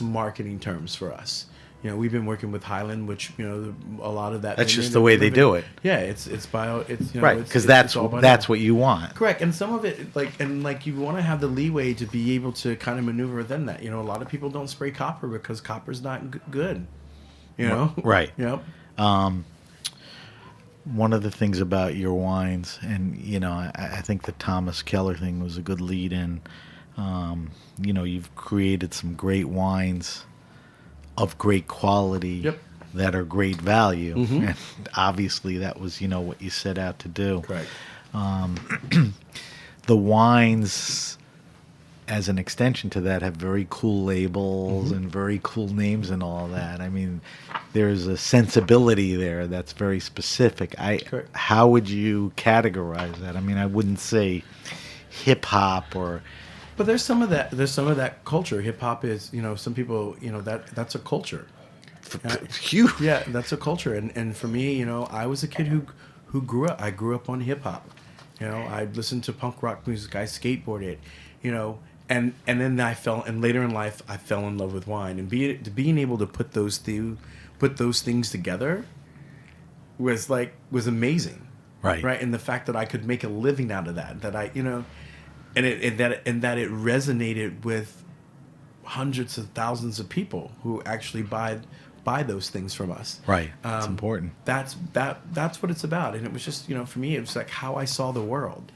marketing terms for us. We've been working with Highland, which a lot of that. That's just the way they do it. Yeah, it's bio. It's right, because that's what you want. Correct, and some of it you want to have the leeway to be able to kind of maneuver within that. A lot of people don't spray copper because copper's not good. Right. Yep. One of the things about your wines, and I think the Thomas Keller thing was a good lead-in. You've created some great wines of great quality that are great value. Mm-hmm. And obviously that was, what you set out to do. Correct. The wines, as an extension to that, have very cool labels and very cool names and all that. I mean, there's a sensibility there that's very specific. How would you categorize that? I mean, I wouldn't say hip-hop or... But there's some of that culture. Hip hop is, some people, that's a culture. Huge. Yeah, that's a culture. And for me, I was a kid who grew up. I grew up on hip hop. I listened to punk rock music. I skateboarded. And then later in life, I fell in love with wine. And being able to put those things together was amazing. Right. Right. And the fact that I could make a living out of that I. And that it resonated with hundreds of thousands of people who actually buy those things from us. Right. It's important. That's what it's about. And it was just, for me, it was like how I saw the world,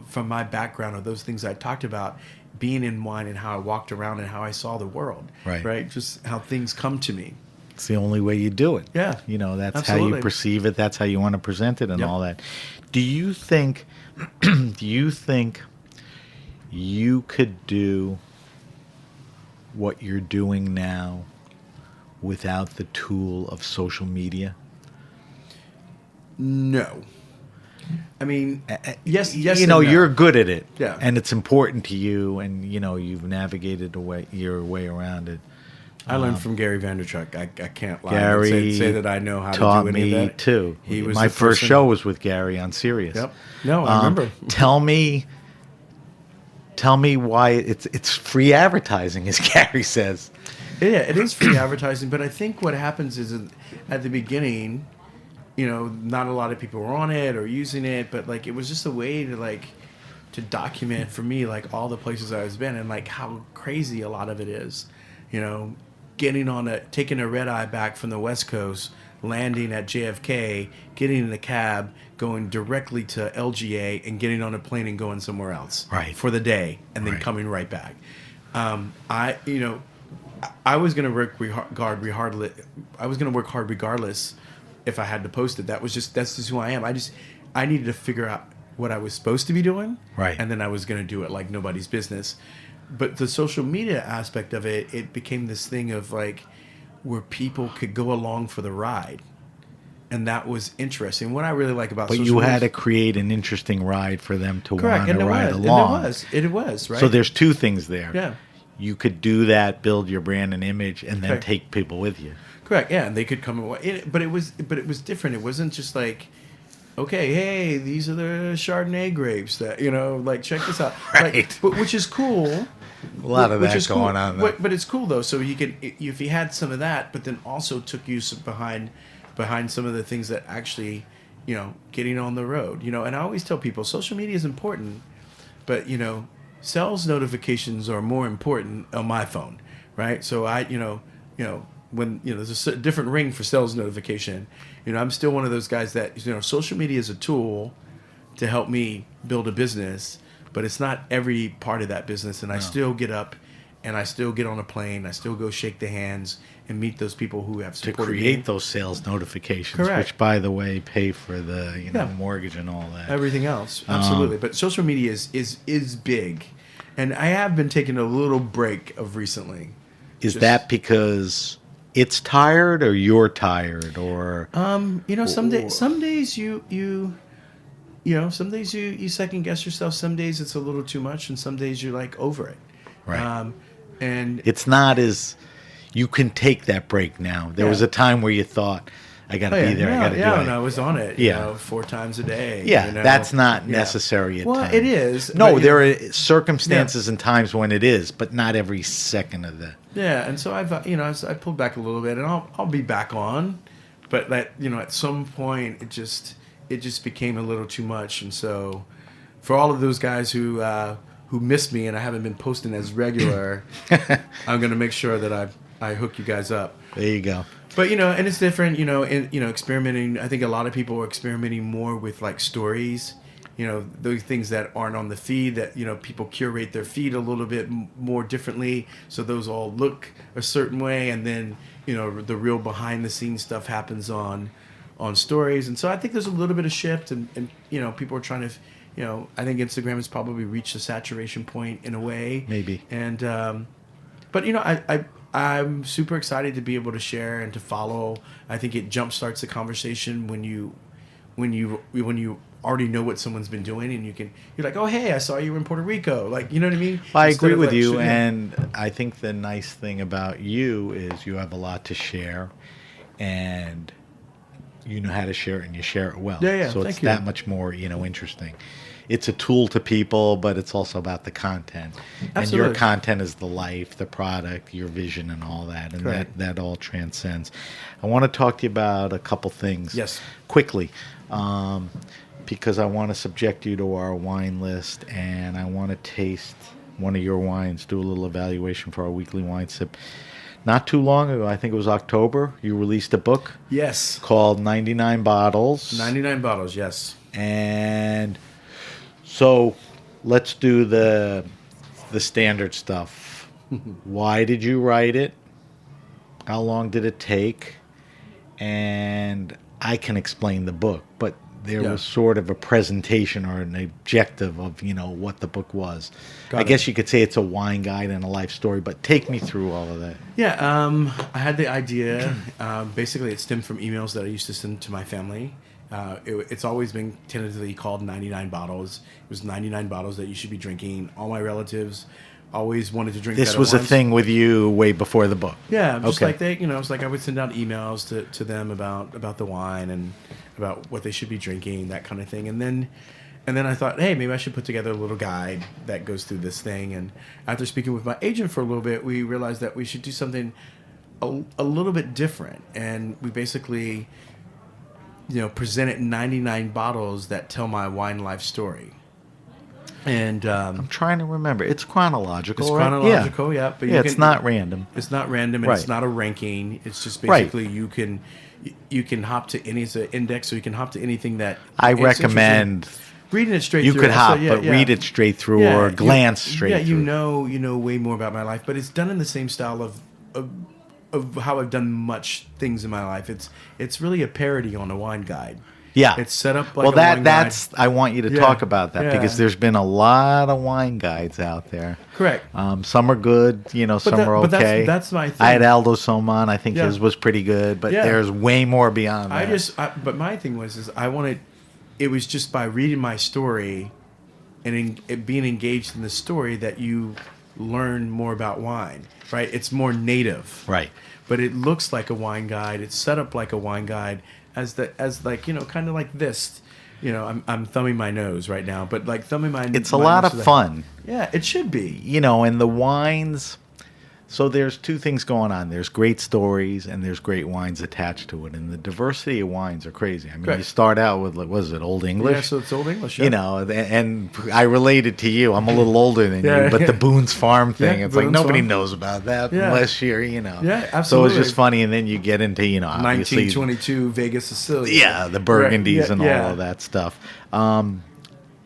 from my background of those things I talked about, being in wine and how I walked around and how I saw the world. Right. Right. Just how things come to me. It's the only way you do it. Yeah. That's Absolutely. how you perceive it. That's how you want to present it and Yep. all that. Do you think you could do what you're doing now without the tool of social media? No. I mean, yes. You know, you're good at it. Yeah. And it's important to you, and, you know, you've navigated your way around it. I learned from Gary Vanderchuck. I can't lie. Gary say that I know how to taught do any me of that. too. He was My the first person- show was with Gary on Sirius. Yep. No, I remember. Tell me why it's free advertising, as Gary says. Yeah, it is free advertising, but I think what happens is at the beginning, you know, not a lot of people were on it or using it, but like it was just a way to document for me like all the places I've been and like how crazy a lot of it is, you know, taking a red eye back from the West Coast, landing at JFK, getting in a cab, going directly to LGA, and getting on a plane and going somewhere else for the day, and then coming right back. I was gonna work hard. I was gonna work hard regardless if I had to post it. That's just who I am. I needed to figure out what I was supposed to be doing, and then I was gonna do it like nobody's business. But the social media aspect of it became this thing of like where people could go along for the ride. And that was interesting. What I really like about But social you media had to create an interesting ride for them to correct, want to ride and along. it was, right? So there's two things there. Yeah. You could do that, build your brand and image, and then Correct. take people with you. Correct. Yeah, and they could come away. But it was different. It wasn't just like, okay, hey, these are the Chardonnay grapes that, you know, like check this out. Right. Like, but which is cool. A lot of which that is going cool. on. Though. But it's cool though. So you could, if you had some of that, but then also took you behind some of the things that actually, you know, getting on the road, you know. And I always tell people, social media is important, but you know, sales notifications are more important on my phone, right? So I, you know, when you know there's a different ring for sales notification, you know, I'm still one of those guys that, you know, social media is a tool to help me build a business, but it's not every part of that business. And I still get up and I still get on a plane. I still go shake the hands and meet those people who have to supported create me. those sales notifications, Correct. which, by the way, pay for the mortgage and all that. Everything else, absolutely. But social media is big, and I have been taking a little break of recently. Is that because it's tired, or you're tired, or you know, some days you some days you second guess yourself. Some days it's a little too much, and some days you're like over it. Right. And it's not as you can take that break now. There was a time where you thought, I got to be there. I got to do it. And I was on it. You know, 4 times a day. Yeah, you know? that's not necessary at times. It is. No, but, there are circumstances and times when it is, but not every second of that. Yeah, and so I pulled back a little bit, and I'll be back on, but that, you know, at some point it just became a little too much, and so for all of those guys who missed me and I haven't been posting as regular, I'm gonna make sure that I hook you guys up. There you go. But you know, and it's different, you know, and you know, experimenting. I think a lot of people are experimenting more with like stories, you know, those things that aren't on the feed, that, you know, people curate their feed a little bit more differently, so those all look a certain way, and then, you know, the real behind the scenes stuff happens on stories. And so I think there's a little bit of shift, and you know, people are trying to, you know, I think Instagram has probably reached a saturation point in a way, maybe. And but you know, I'm super excited to be able to share and to follow. I think it jumpstarts the conversation when you already know what someone's been doing, and you're like, oh, hey, I saw you were in Puerto Rico, like, you know what I mean? I agree with you, and I think the nice thing about you is you have a lot to share, and you know how to share it, and you share it well. Yeah, so it's that much more, you know, interesting. It's a tool to people, but it's also about the content. Absolutely. And your content is the life, the product, your vision, and all that. And that all transcends. I want to talk to you about a couple things. Yes. Quickly. Because I want to subject you to our wine list, and I want to taste one of your wines, do a little evaluation for our weekly wine sip. Not too long ago, I think it was October, you released a book. Yes. Called 99 Bottles. 99 Bottles, yes. And so let's do the standard stuff. Why did you write it? How long did it take? And I can explain the book, but there was sort of a presentation or an objective of, you know, what the book was. I guess you could say it's a wine guide and a life story, but take me through all of that. Yeah, I had the idea. Basically, it stemmed from emails that I used to send to my family. It's always been tentatively called 99 bottles. It was 99 bottles that you should be drinking. All my relatives always wanted to drink. This was a thing with you way before the book. Yeah, just like it's like I would send out emails to them about the wine and about what they should be drinking, that kind of thing. And then I thought, hey, maybe I should put together a little guide that goes through this thing. And after speaking with my agent for a little bit, we realized that we should do something a little bit different. And we basically, presented 99 bottles that tell my wine life story. And I'm trying to remember. It's chronological. It's right? chronological, yeah. But it's not random. It's not random, and Right. it's not a ranking. It's just basically you can hop to any. It's an index, so you can hop to anything that. I it's recommend reading it straight you through. could hop, Also, but read it straight through or glance straight through. Yeah, you know way more about my life, but it's done in the same style of how I've done much things in my life. It's really a parody on a wine guide. Yeah, it's set up like well. a wine That's guide. I want you to talk about that because there's been a lot of wine guides out there. Correct. Some are good, some are okay. But that's my thing. I had Aldo Somm on. I think his was pretty good, but there's way more beyond that. But my thing was I wanted. It was just by reading my story, and being engaged in the story that you learn more about wine. Right. It's more native. Right. But it looks like a wine guide. It's set up like a wine guide. As kind of like this, I'm thumbing my nose right now, but like thumbing my. It's a lot of fun. Yeah, it should be. And the wines. So there's two things going on. There's great stories and there's great wines attached to it, and the diversity of wines are crazy. I mean, you start out with what is it, Old English? Yeah, so it's Old English. Yeah. And I related to you. I'm a little older than you, but the Boone's Farm thing, it's like nobody knows about that unless you're, Yeah, absolutely. So it's just funny, and then you get into, obviously 1922 Vegas, Sicily. Yeah, the Burgundies and all of that stuff.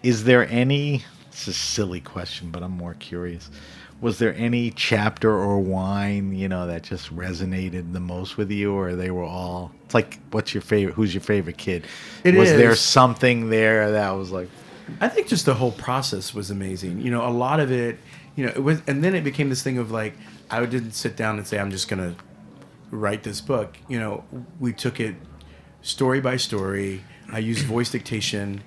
Is there any? It's a silly question, but I'm more curious. Was there any chapter or wine, that just resonated the most with you, or they were all? It's like, what's your favorite? Who's your favorite kid? Was there something there that was like? I think just the whole process was amazing. A lot of it, it was, and then it became this thing of like, I didn't sit down and say I'm just gonna write this book. We took it story by story. I used voice dictation.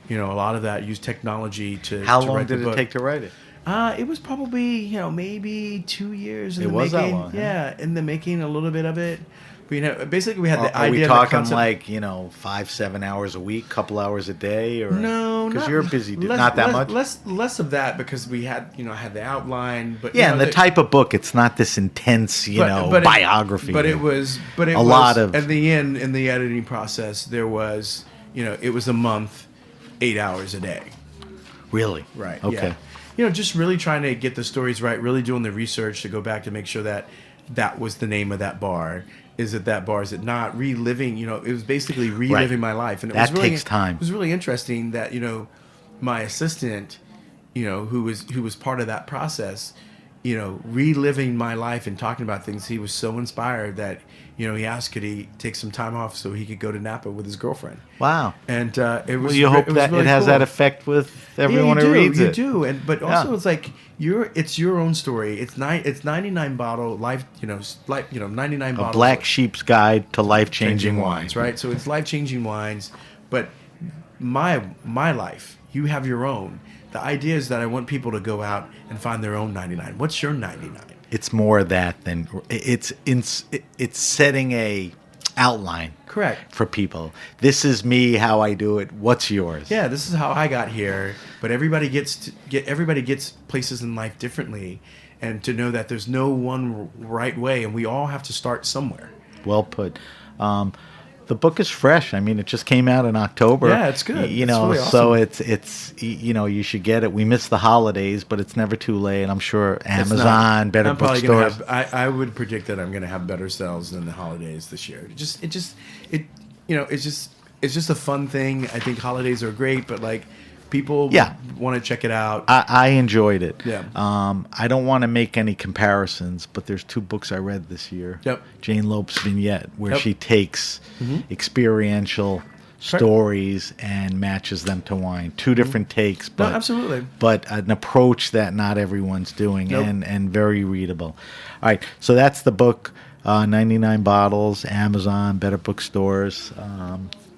A lot of that. Used technology to. How to long write did the it take to write it? It was probably, maybe 2 years in the making. making. That long, yeah, in the making, a little bit of it. But, basically we had the idea. Are we the talking concept. like, 5-7 hours a week, couple hours a day, or no? Because you're a busy dude. Less, not that less, much. Less of that because we had, I had the outline. But and the type of book, it's not this intense, biography. It was lot of. At the end, in the editing process, there was, it was a month, 8 hours a day. Really? Right. Okay. Yeah. Just really trying to get the stories right, really doing the research to go back to make sure that that was the name of that bar. Is it that bar? Is it not? Reliving, it was basically reliving my life. And it that was really, takes time. It was really interesting that, my assistant, who was part of that process, reliving my life and talking about things, he was so inspired that, he asked could he take some time off so he could go to Napa with his girlfriend. Wow. And it was. Well, you hope that really it has cool. that effect with everyone who reads it. You do, but also it's like it's your own story. It's 99 bottle life. 99 bottles. A black sheep's guide to life-changing wines, right? So it's life-changing wines, but my life. You have your own. The idea is that I want people to go out and find their own 99. What's your 99? It's more that than it's setting a outline. Correct. For people. This is me, how I do it. What's yours? Yeah, this is how I got here. But everybody gets places in life differently, and to know that there's no one right way, and we all have to start somewhere. Well put. The book is fresh. I mean, it just came out in October. Yeah, it's good. It's really awesome. So it's you should get it. We missed the holidays, but it's never too late. And I'm sure Amazon, better bookstores. I would predict that I'm going to have better sales than the holidays this year. It's just a fun thing. I think holidays are great, but like people want to check it out. I enjoyed it. Yeah. I don't want to make any comparisons, but there's two books I read this year. Yep. Jane Lope's Vignette, where she takes experiential stories and matches them to wine. Two different takes, but absolutely. But an approach that not everyone's doing and very readable. All right, so that's the book. 99 bottles, Amazon, better bookstores.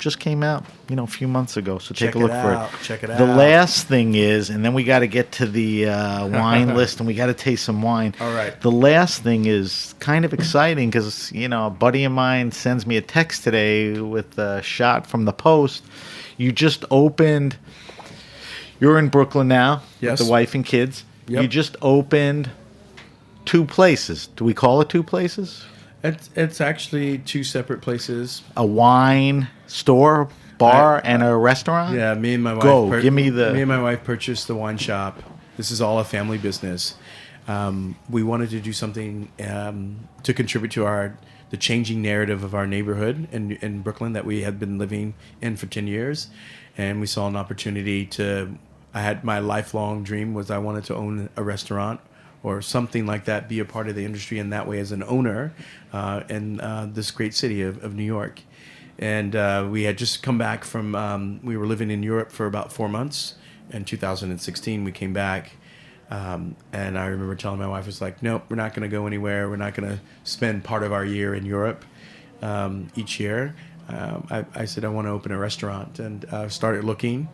just came out, a few months ago. So take Check a look it for out. it. Check it The out. last thing is, and then we got to get to the wine list, and we got to taste some wine. All right. The last thing is kind of exciting because, a buddy of mine sends me a text today with a shot from the Post. You just opened, you're in Brooklyn now Yes. with the wife and kids. Yep. You just opened 2 places. Do we call it 2 places? It's actually 2 separate places. A wine store, bar, and a restaurant? Yeah, me and my wife. Give me the... Me and my wife purchased the wine shop. This is all a family business. We wanted to do something to contribute to the changing narrative of our neighborhood in Brooklyn that we had been living in for 10 years, and we saw an opportunity to. I had my lifelong dream was I wanted to own a restaurant or something like that, be a part of the industry in that way as an owner in this great city of New York. And we had just come back from, we were living in Europe for about 4 months. In 2016, we came back. And I remember telling my wife, I was like, nope, we're not going to go anywhere. We're not going to spend part of our year in Europe each year. I said, I want to open a restaurant, and started looking.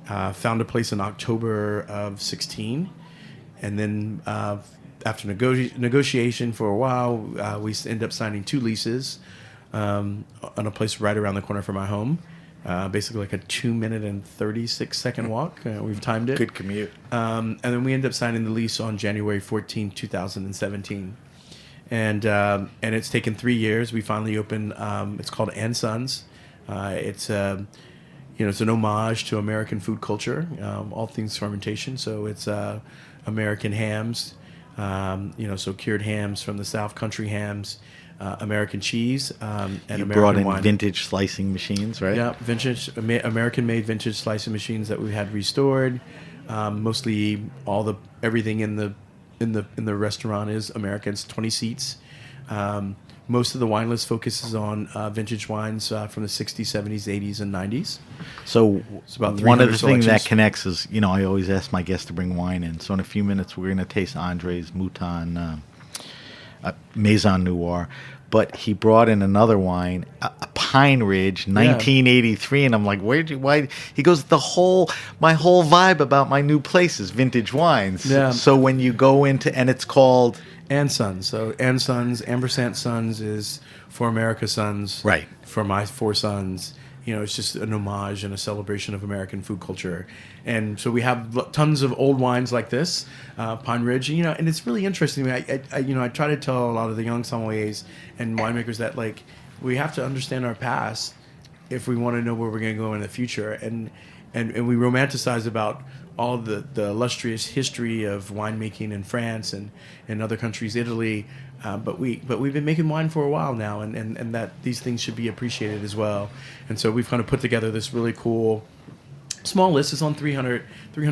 Found a place in October of 16. And then after negotiation for a while, we ended up signing 2 leases on a place right around the corner from my home. Basically like a 2-minute and 36-second walk. We've timed it. Good commute. And then we ended up signing the lease on January 14, 2017. And it's taken 3 years. We finally opened, it's called & Sons. It's it's an homage to American food culture, all things fermentation. So it's American hams, so cured hams from the South, country hams, American cheese, and you American brought in wine. vintage slicing machines, right? Yeah, American-made vintage slicing machines that we had restored. Mostly everything in the restaurant is American. It's 20 seats. Most of the wine list focuses on vintage wines from the 60s, 70s, 80s, and 90s. So it's about one of the things that selections. connects is, I always ask my guests to bring wine in. So in a few minutes, we're going to taste Andre's Mouton Maison Noir. But he brought in another wine, a Pine Ridge, 1983, and I'm like, why? He goes, my whole vibe about my new place is vintage wines. Yeah. So when you go into, and it's called... & Sons. So & Sons, Ampersand Sons is for America Sons. Right. For my 4 sons. It's just an homage and a celebration of American food culture. And so we have tons of old wines like this, Pine Ridge, and it's really interesting. I try to tell a lot of the young sommeliers and winemakers that, we have to understand our past if we want to know where we're going to go in the future. And we romanticize about all the illustrious history of winemaking in France and other countries, Italy, but we've been making wine for a while now, and that these things should be appreciated as well. And so we've kind of put together this really cool small list. It's on 300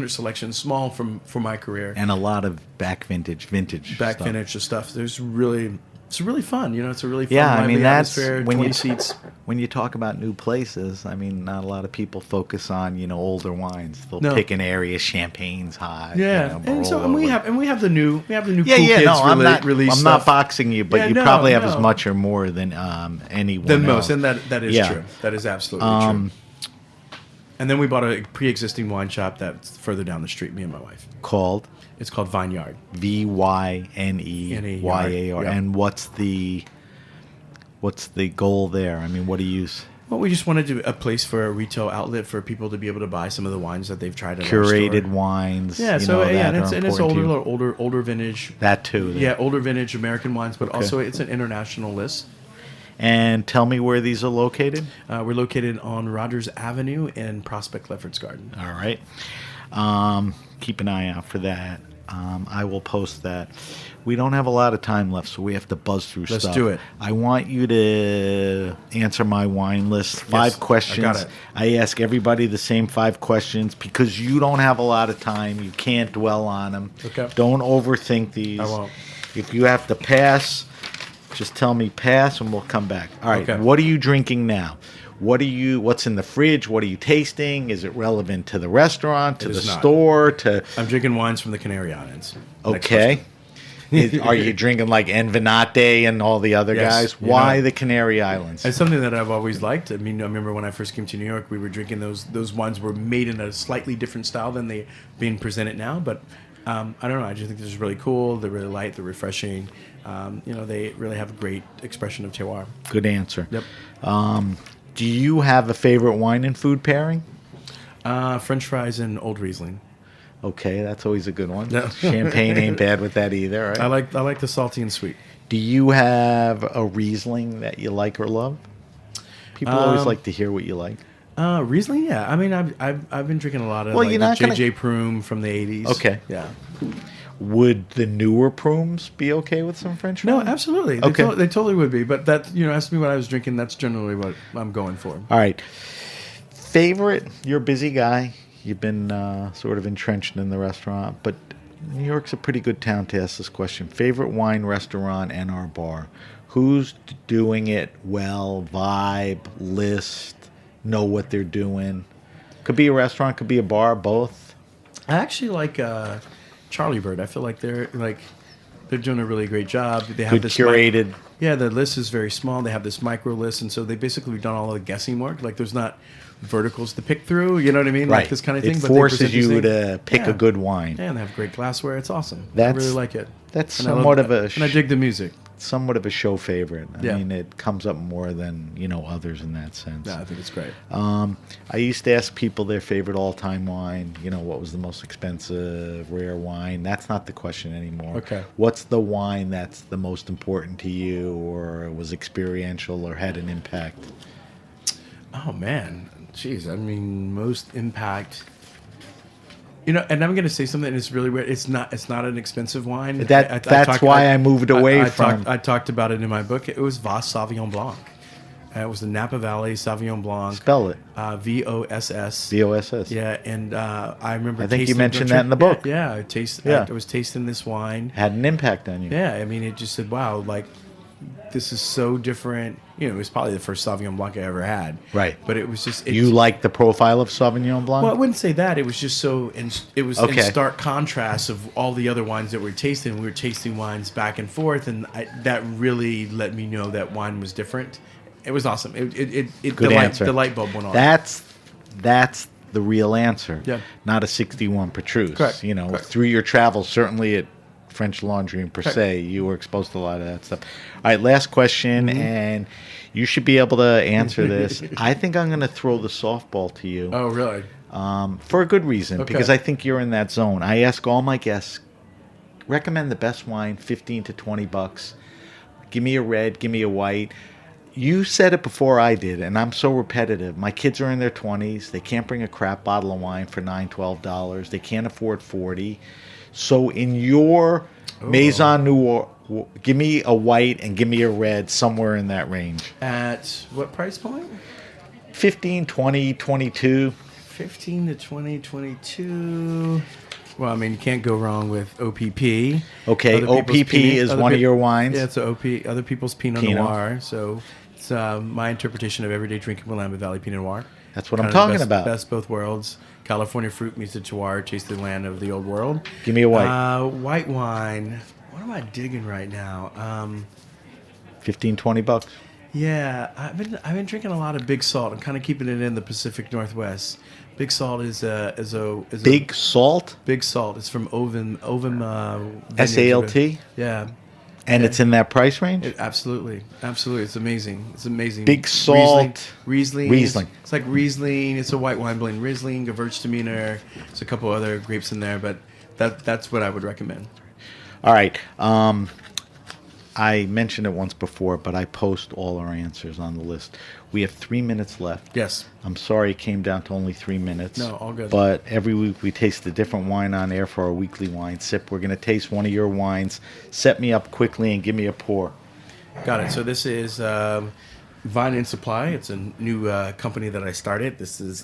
selections, small for my career, And a lot of vintage stuff. vintage stuff. It's really fun. It's a really fun, Yeah, I lively mean, that's atmosphere, when 20 seats. When you talk about new places, I mean, not a lot of people focus on, older wines. They'll No. pick an area, Champagne's high. Yeah, and we have the new cool Yeah, kids no, I'm not. release I'm not stuff. boxing you, but Yeah, you no, probably have no. as much or more than anyone Than else. most, and that is Yeah. true. That is absolutely true. And then we bought a pre-existing wine shop that's further down the street. Me and my wife. Called It's called Vineyard. VYNEYAR. Yeah. And what's the goal there? I mean, what do you use? Well, we just wanted a place for a retail outlet for people to be able to buy some of the wines that they've tried at our Curated store. wines. Yeah, you so know, yeah, that and are it's important to you. older vintage. That too. Yeah, older vintage American wines, but Okay. also it's an international list. And tell me where these are located. We're located on Rogers Avenue in Prospect Lefferts Garden. All right. Keep an eye out for that. I will post that. We don't have a lot of time left, so we have to buzz through Let's stuff. do it. I want you to answer my wine list. 5 questions. I got it. I ask everybody the same 5 questions because you don't have a lot of time. You can't dwell on them. Okay. Don't overthink these. I won't. If you have to pass, just tell me pass and we'll come back. All right. Okay. What are you drinking now? What's in the fridge? What are you tasting? Is it relevant to the restaurant, to It the is not. store, to... I'm drinking wines from the Canary Islands. Next Okay. question. Are you drinking like Envenate and all the other Yes, guys? you Why know. the Canary Islands? It's something that I've always liked. I mean, I remember when I first came to New York, we were drinking those wines were made in a slightly different style than they being presented now. But I don't know. I just think this is really cool. They're really light. They're refreshing. They really have a great expression of terroir. Good answer. Yep. Do you have a favorite wine and food pairing? French fries and Old Riesling. Okay, that's always a good one. Yeah. Champagne ain't bad with that either, right? I like the salty and sweet. Do you have a Riesling that you like or love? People always like to hear what you like. Riesling, yeah. I mean, I've been drinking a lot of Well, you're not gonna- JJ Prume from the 80s. Okay. Yeah. Would the newer Prumes be okay with some French No, wine? absolutely. Okay. They totally would be. But that, ask me what I was drinking. That's generally what I'm going for. All right. Favorite, you're a busy guy. You've been sort of entrenched in the restaurant, but New York's a pretty good town to ask this question. Favorite wine restaurant and our bar? Who's doing it well, vibe, list, know what they're doing? Could be a restaurant, could be a bar, both. I actually like Charlie Bird. I feel like they're doing a really great job. They have Good this curated. Yeah, the list is very small. They have this micro list, and so they basically done all the guessing work. Like there's not verticals to pick through. You know what I mean? Right. Like this kind of thing. It but they forces present these you things- to pick a good wine. Yeah, and they have great glassware. It's awesome. I That's- really like it. That's And I love somewhat that. of a... And I dig the music. Somewhat of a show favorite. I Yeah. mean, it comes up more than, others in that sense. Yeah, I think it's great. I used to ask people their favorite all-time wine. What was the most expensive, rare wine? That's not the question anymore. Okay. What's the wine that's the most important to you or was experiential or had an impact? Oh man, jeez. I mean, most impact. And I'm going to say something that's really weird. It's not an expensive wine. That's why I moved away from. I talked about it in my book. It was Voss Sauvignon Blanc. It was the Napa Valley Sauvignon Blanc. Spell it. VOSS. VOSS. Yeah, and I remember. I think you tasting- mentioned that in the book. Yeah, Yeah. I was tasting this wine. Had an impact on you. Yeah, I mean, it just said, "Wow, like this is so different." It was probably the first Sauvignon Blanc I ever had. Right. But it was just You like the profile of Sauvignon Blanc? Well, I wouldn't say that. It was just so. It was Okay. in stark contrast of all the other wines that we were tasting. We were tasting wines back and forth, and that really let me know that wine was different. It was awesome. Good answer. The light bulb went on. That's the real answer. Yeah. Not a 61 Petrus. Correct. Correct. Through your travels, certainly at French Laundry and Per Correct. Se, you were exposed to a lot of that stuff. All right, last question, and you should be able to answer this. I think I'm going to throw the softball to you. Oh, really? For a good reason, Okay. because I think you're in that zone. I ask all my guests, recommend the best wine, $15 to $20. Give me a red, give me a white. You said it before I did, and I'm so repetitive. My kids are in their 20s. They can't bring a crap bottle of wine for $9, $12. They can't afford $40. So in your Maison Noir, give me a white and give me a red, somewhere in that range. At what price point? 15, 20, 22. 15 to 20, 22. Well, I mean, you can't go wrong with OPP. Okay, Other people's OPP is other one of pe- your wines. Yeah, it's other people's Pinot Pinot. Noir. So it's my interpretation of everyday drinking Willamette Valley Pinot Noir. That's what I'm Kind of the talking best, about. Best both worlds. California fruit meets the terroir, taste the land of the old world. Give me a white. White wine. What am I digging right now? 15, $20. Yeah, I've been drinking a lot of Big Salt. I'm kind of keeping it in the Pacific Northwest. Big Salt is a Big Salt? Big Salt. It's from Ovum. SALT? Yeah. And it's in that price range? Absolutely. It's amazing. It's amazing. Big Salt. Riesling. Riesling. It's like Riesling. It's a white wine blend. Riesling, Gewürztraminer. There's a couple other grapes in there, but that's what I would recommend. All right. I mentioned it once before, but I post all our answers on the list. We have 3 minutes left. Yes. I'm sorry it came down to only 3 minutes. No, all good. But every week we taste a different wine on air for our weekly wine sip. We're going to taste one of your wines. Set me up quickly and give me a pour. Got it. So this is Vine and Supply. It's a new company that I started. This is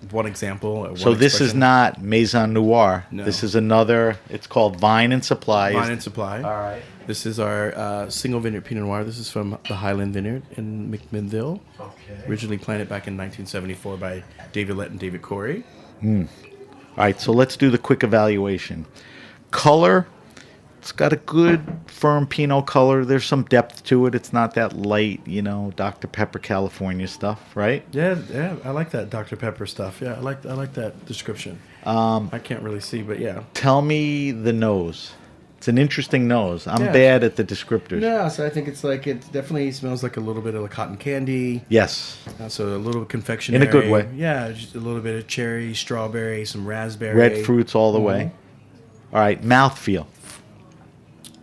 one example. So this is not Maison Noir. No. This is another. It's called Vine and Supply. Vine and Supply. All right. This is our single vineyard Pinot Noir. This is from the Highland Vineyard in McMinnville. Okay. Originally planted back in 1974 by David Lett and David Corey. All right, so let's do the quick evaluation. Color, It's got a good, firm Pinot color. There's some depth to it. It's not that light, Dr. Pepper California stuff, right? Yeah, I like that Dr. Pepper stuff. Yeah, I like that description. I can't really see, but yeah. Tell me the nose. It's an interesting nose. I'm bad at the descriptors. No, so I think it definitely smells like a little bit of a cotton candy. Yes. So a little confectionery. In a good way. Yeah, just a little bit of cherry, strawberry, some raspberry. Red fruits all the way. All right, mouthfeel.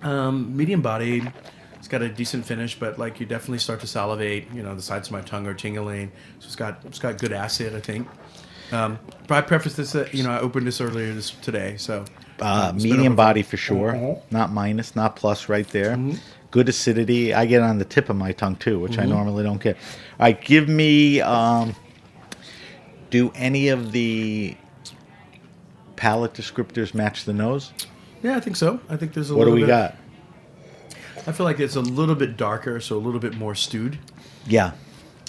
Medium bodied. It's got a decent finish, but like you definitely start to salivate. The sides of my tongue are tingling. So it's got good acid, I think. But I prefaced this. I opened this earlier today, so. Medium body for sure. Not minus, not plus right there. Good acidity. I get on the tip of my tongue too, which I normally don't get. All right, give me, do any of the palate descriptors match the nose? Yeah, I think so. I think there's a what little do we bit. got? I feel like it's a little bit darker, so a little bit more stewed. Yeah.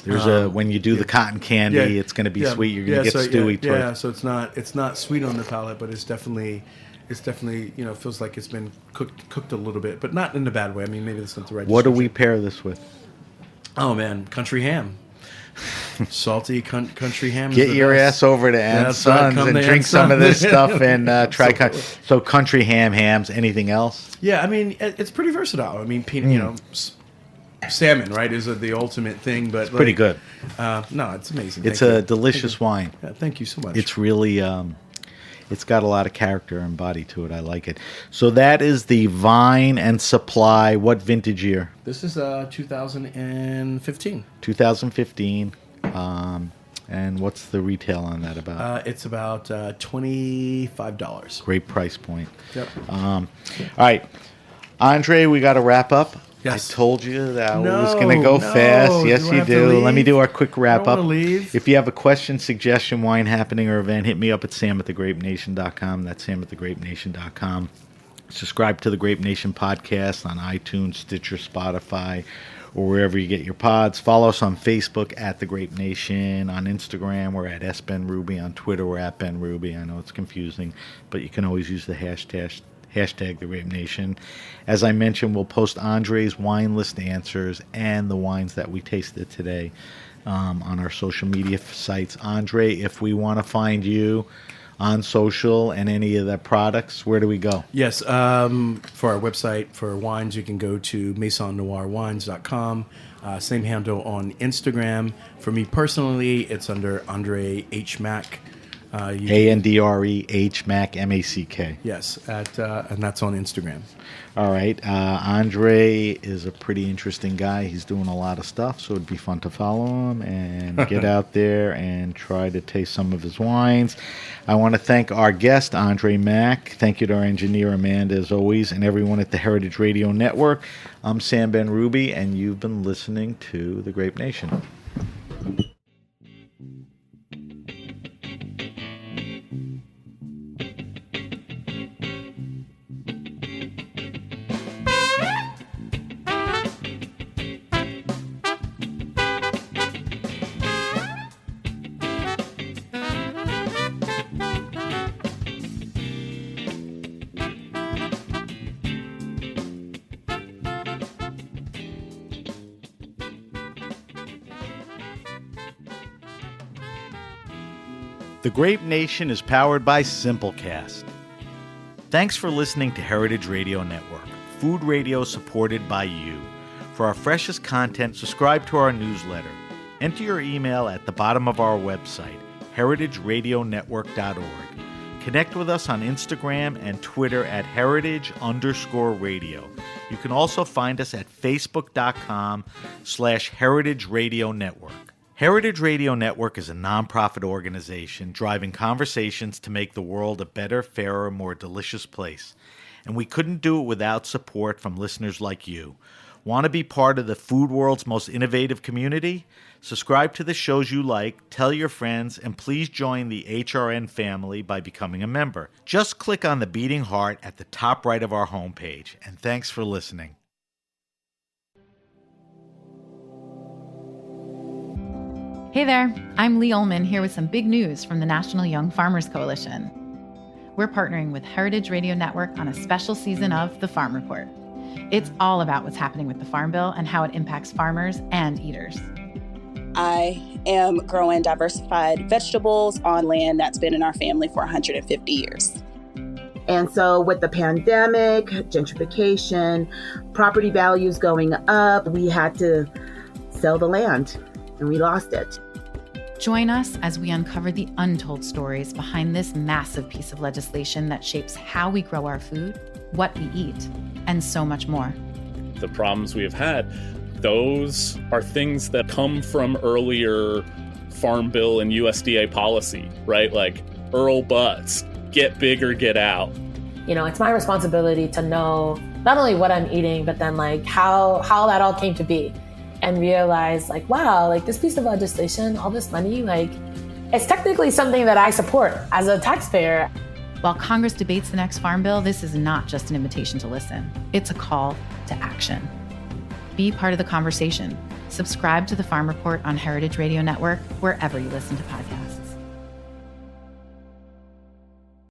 There's when you do the cotton candy, it's going to be sweet. You're going to get stewy. Yeah, so it's not sweet on the palate, but it's definitely feels like it's been cooked a little bit, but not in a bad way. I mean, maybe that's not the right. What do we pair this with? Oh man, country ham. Salty country ham. Get your ass over to Aunt Son's and drink some of this stuff and try. So country hams. Anything else? Yeah, I mean it's pretty versatile. I mean, salmon, right, is the ultimate thing, but it's pretty good. No, it's amazing. It's a delicious wine. Yeah, thank you so much. It's really. It's got a lot of character and body to it. I like it. So that is the Vine and Supply. What vintage year? This is 2015. 2015. And what's the retail on that about? It's about $25. Great price point. Yep. All right. Andre, we got to wrap up. Yes. I told you that I was going to go fast. Yes, you do. Let me do our quick wrap up. Leave. If you have a question, suggestion, wine happening, or event, hit me up at sam@thegrapenation.com. That's sam@thegrapenation.com. Subscribe to the Grape Nation podcast on iTunes, Stitcher, Spotify, or wherever you get your pods. Follow us on Facebook at The Grape Nation. On Instagram, we're at SBenRuby. On Twitter, we're at BenRuby. I know it's confusing, but you can always use the hashtag The Grape Nation. As I mentioned, we'll post Andre's wine list answers and the wines that we tasted today on our social media sites. Andre, if we want to find you on social and any of the products, where do we go? Yes, for our website for wines, you can go to MaisonNoirWines.com. Same handle on Instagram. For me personally, it's under Andre H. Mack. ANDRE H Mack MACK. Yes, and that's on Instagram. All right. Andre is a pretty interesting guy. He's doing a lot of stuff, so it'd be fun to follow him and get out there and try to taste some of his wines. I want to thank our guest, Andre Mack. Thank you to our engineer, Amanda, as always, and everyone at the Heritage Radio Network. I'm Sam BenRuby, and you've been listening to The Grape Nation. The Grape Nation is powered by Simplecast. Thanks for listening to Heritage Radio Network, food radio supported by you. For our freshest content, subscribe to our newsletter. Enter your email at the bottom of our website, heritageradionetwork.org. Connect with us on Instagram and Twitter at heritage_radio. You can also find us at facebook.com/Heritage Radio Network. Heritage Radio Network is a nonprofit organization driving conversations to make the world a better, fairer, more delicious place. And we couldn't do it without support from listeners like you. Want to be part of the food world's most innovative community? Subscribe to the shows you like, tell your friends, and please join the HRN family by becoming a member. Just click on the beating heart at the top right of our homepage. And thanks for listening. Hey there, I'm Lee Ullman here with some big news from the National Young Farmers Coalition. we're partnering with Heritage Radio Network on a special season of The Farm Report. It's all about what's happening with the Farm Bill and how it impacts farmers and eaters. I am growing diversified vegetables on land that's been in our family for 150 years. And so with the pandemic, gentrification, property values going up, we had to sell the land and we lost it. Join us as we uncover the untold stories behind this massive piece of legislation that shapes how we grow our food, what we eat, and so much more. The problems we have had, those are things that come from earlier Farm Bill and USDA policy, right? Like Earl Butts, get big or get out. You know, it's my responsibility to know not only what I'm eating, but then like how that all came to be. And realize like, wow, like this piece of legislation, all this money, like it's technically something that I support as a taxpayer. While Congress debates the next Farm Bill, this is not just an invitation to listen. It's a call to action. Be part of the conversation. Subscribe to The Farm Report on Heritage Radio Network, wherever you listen to podcasts.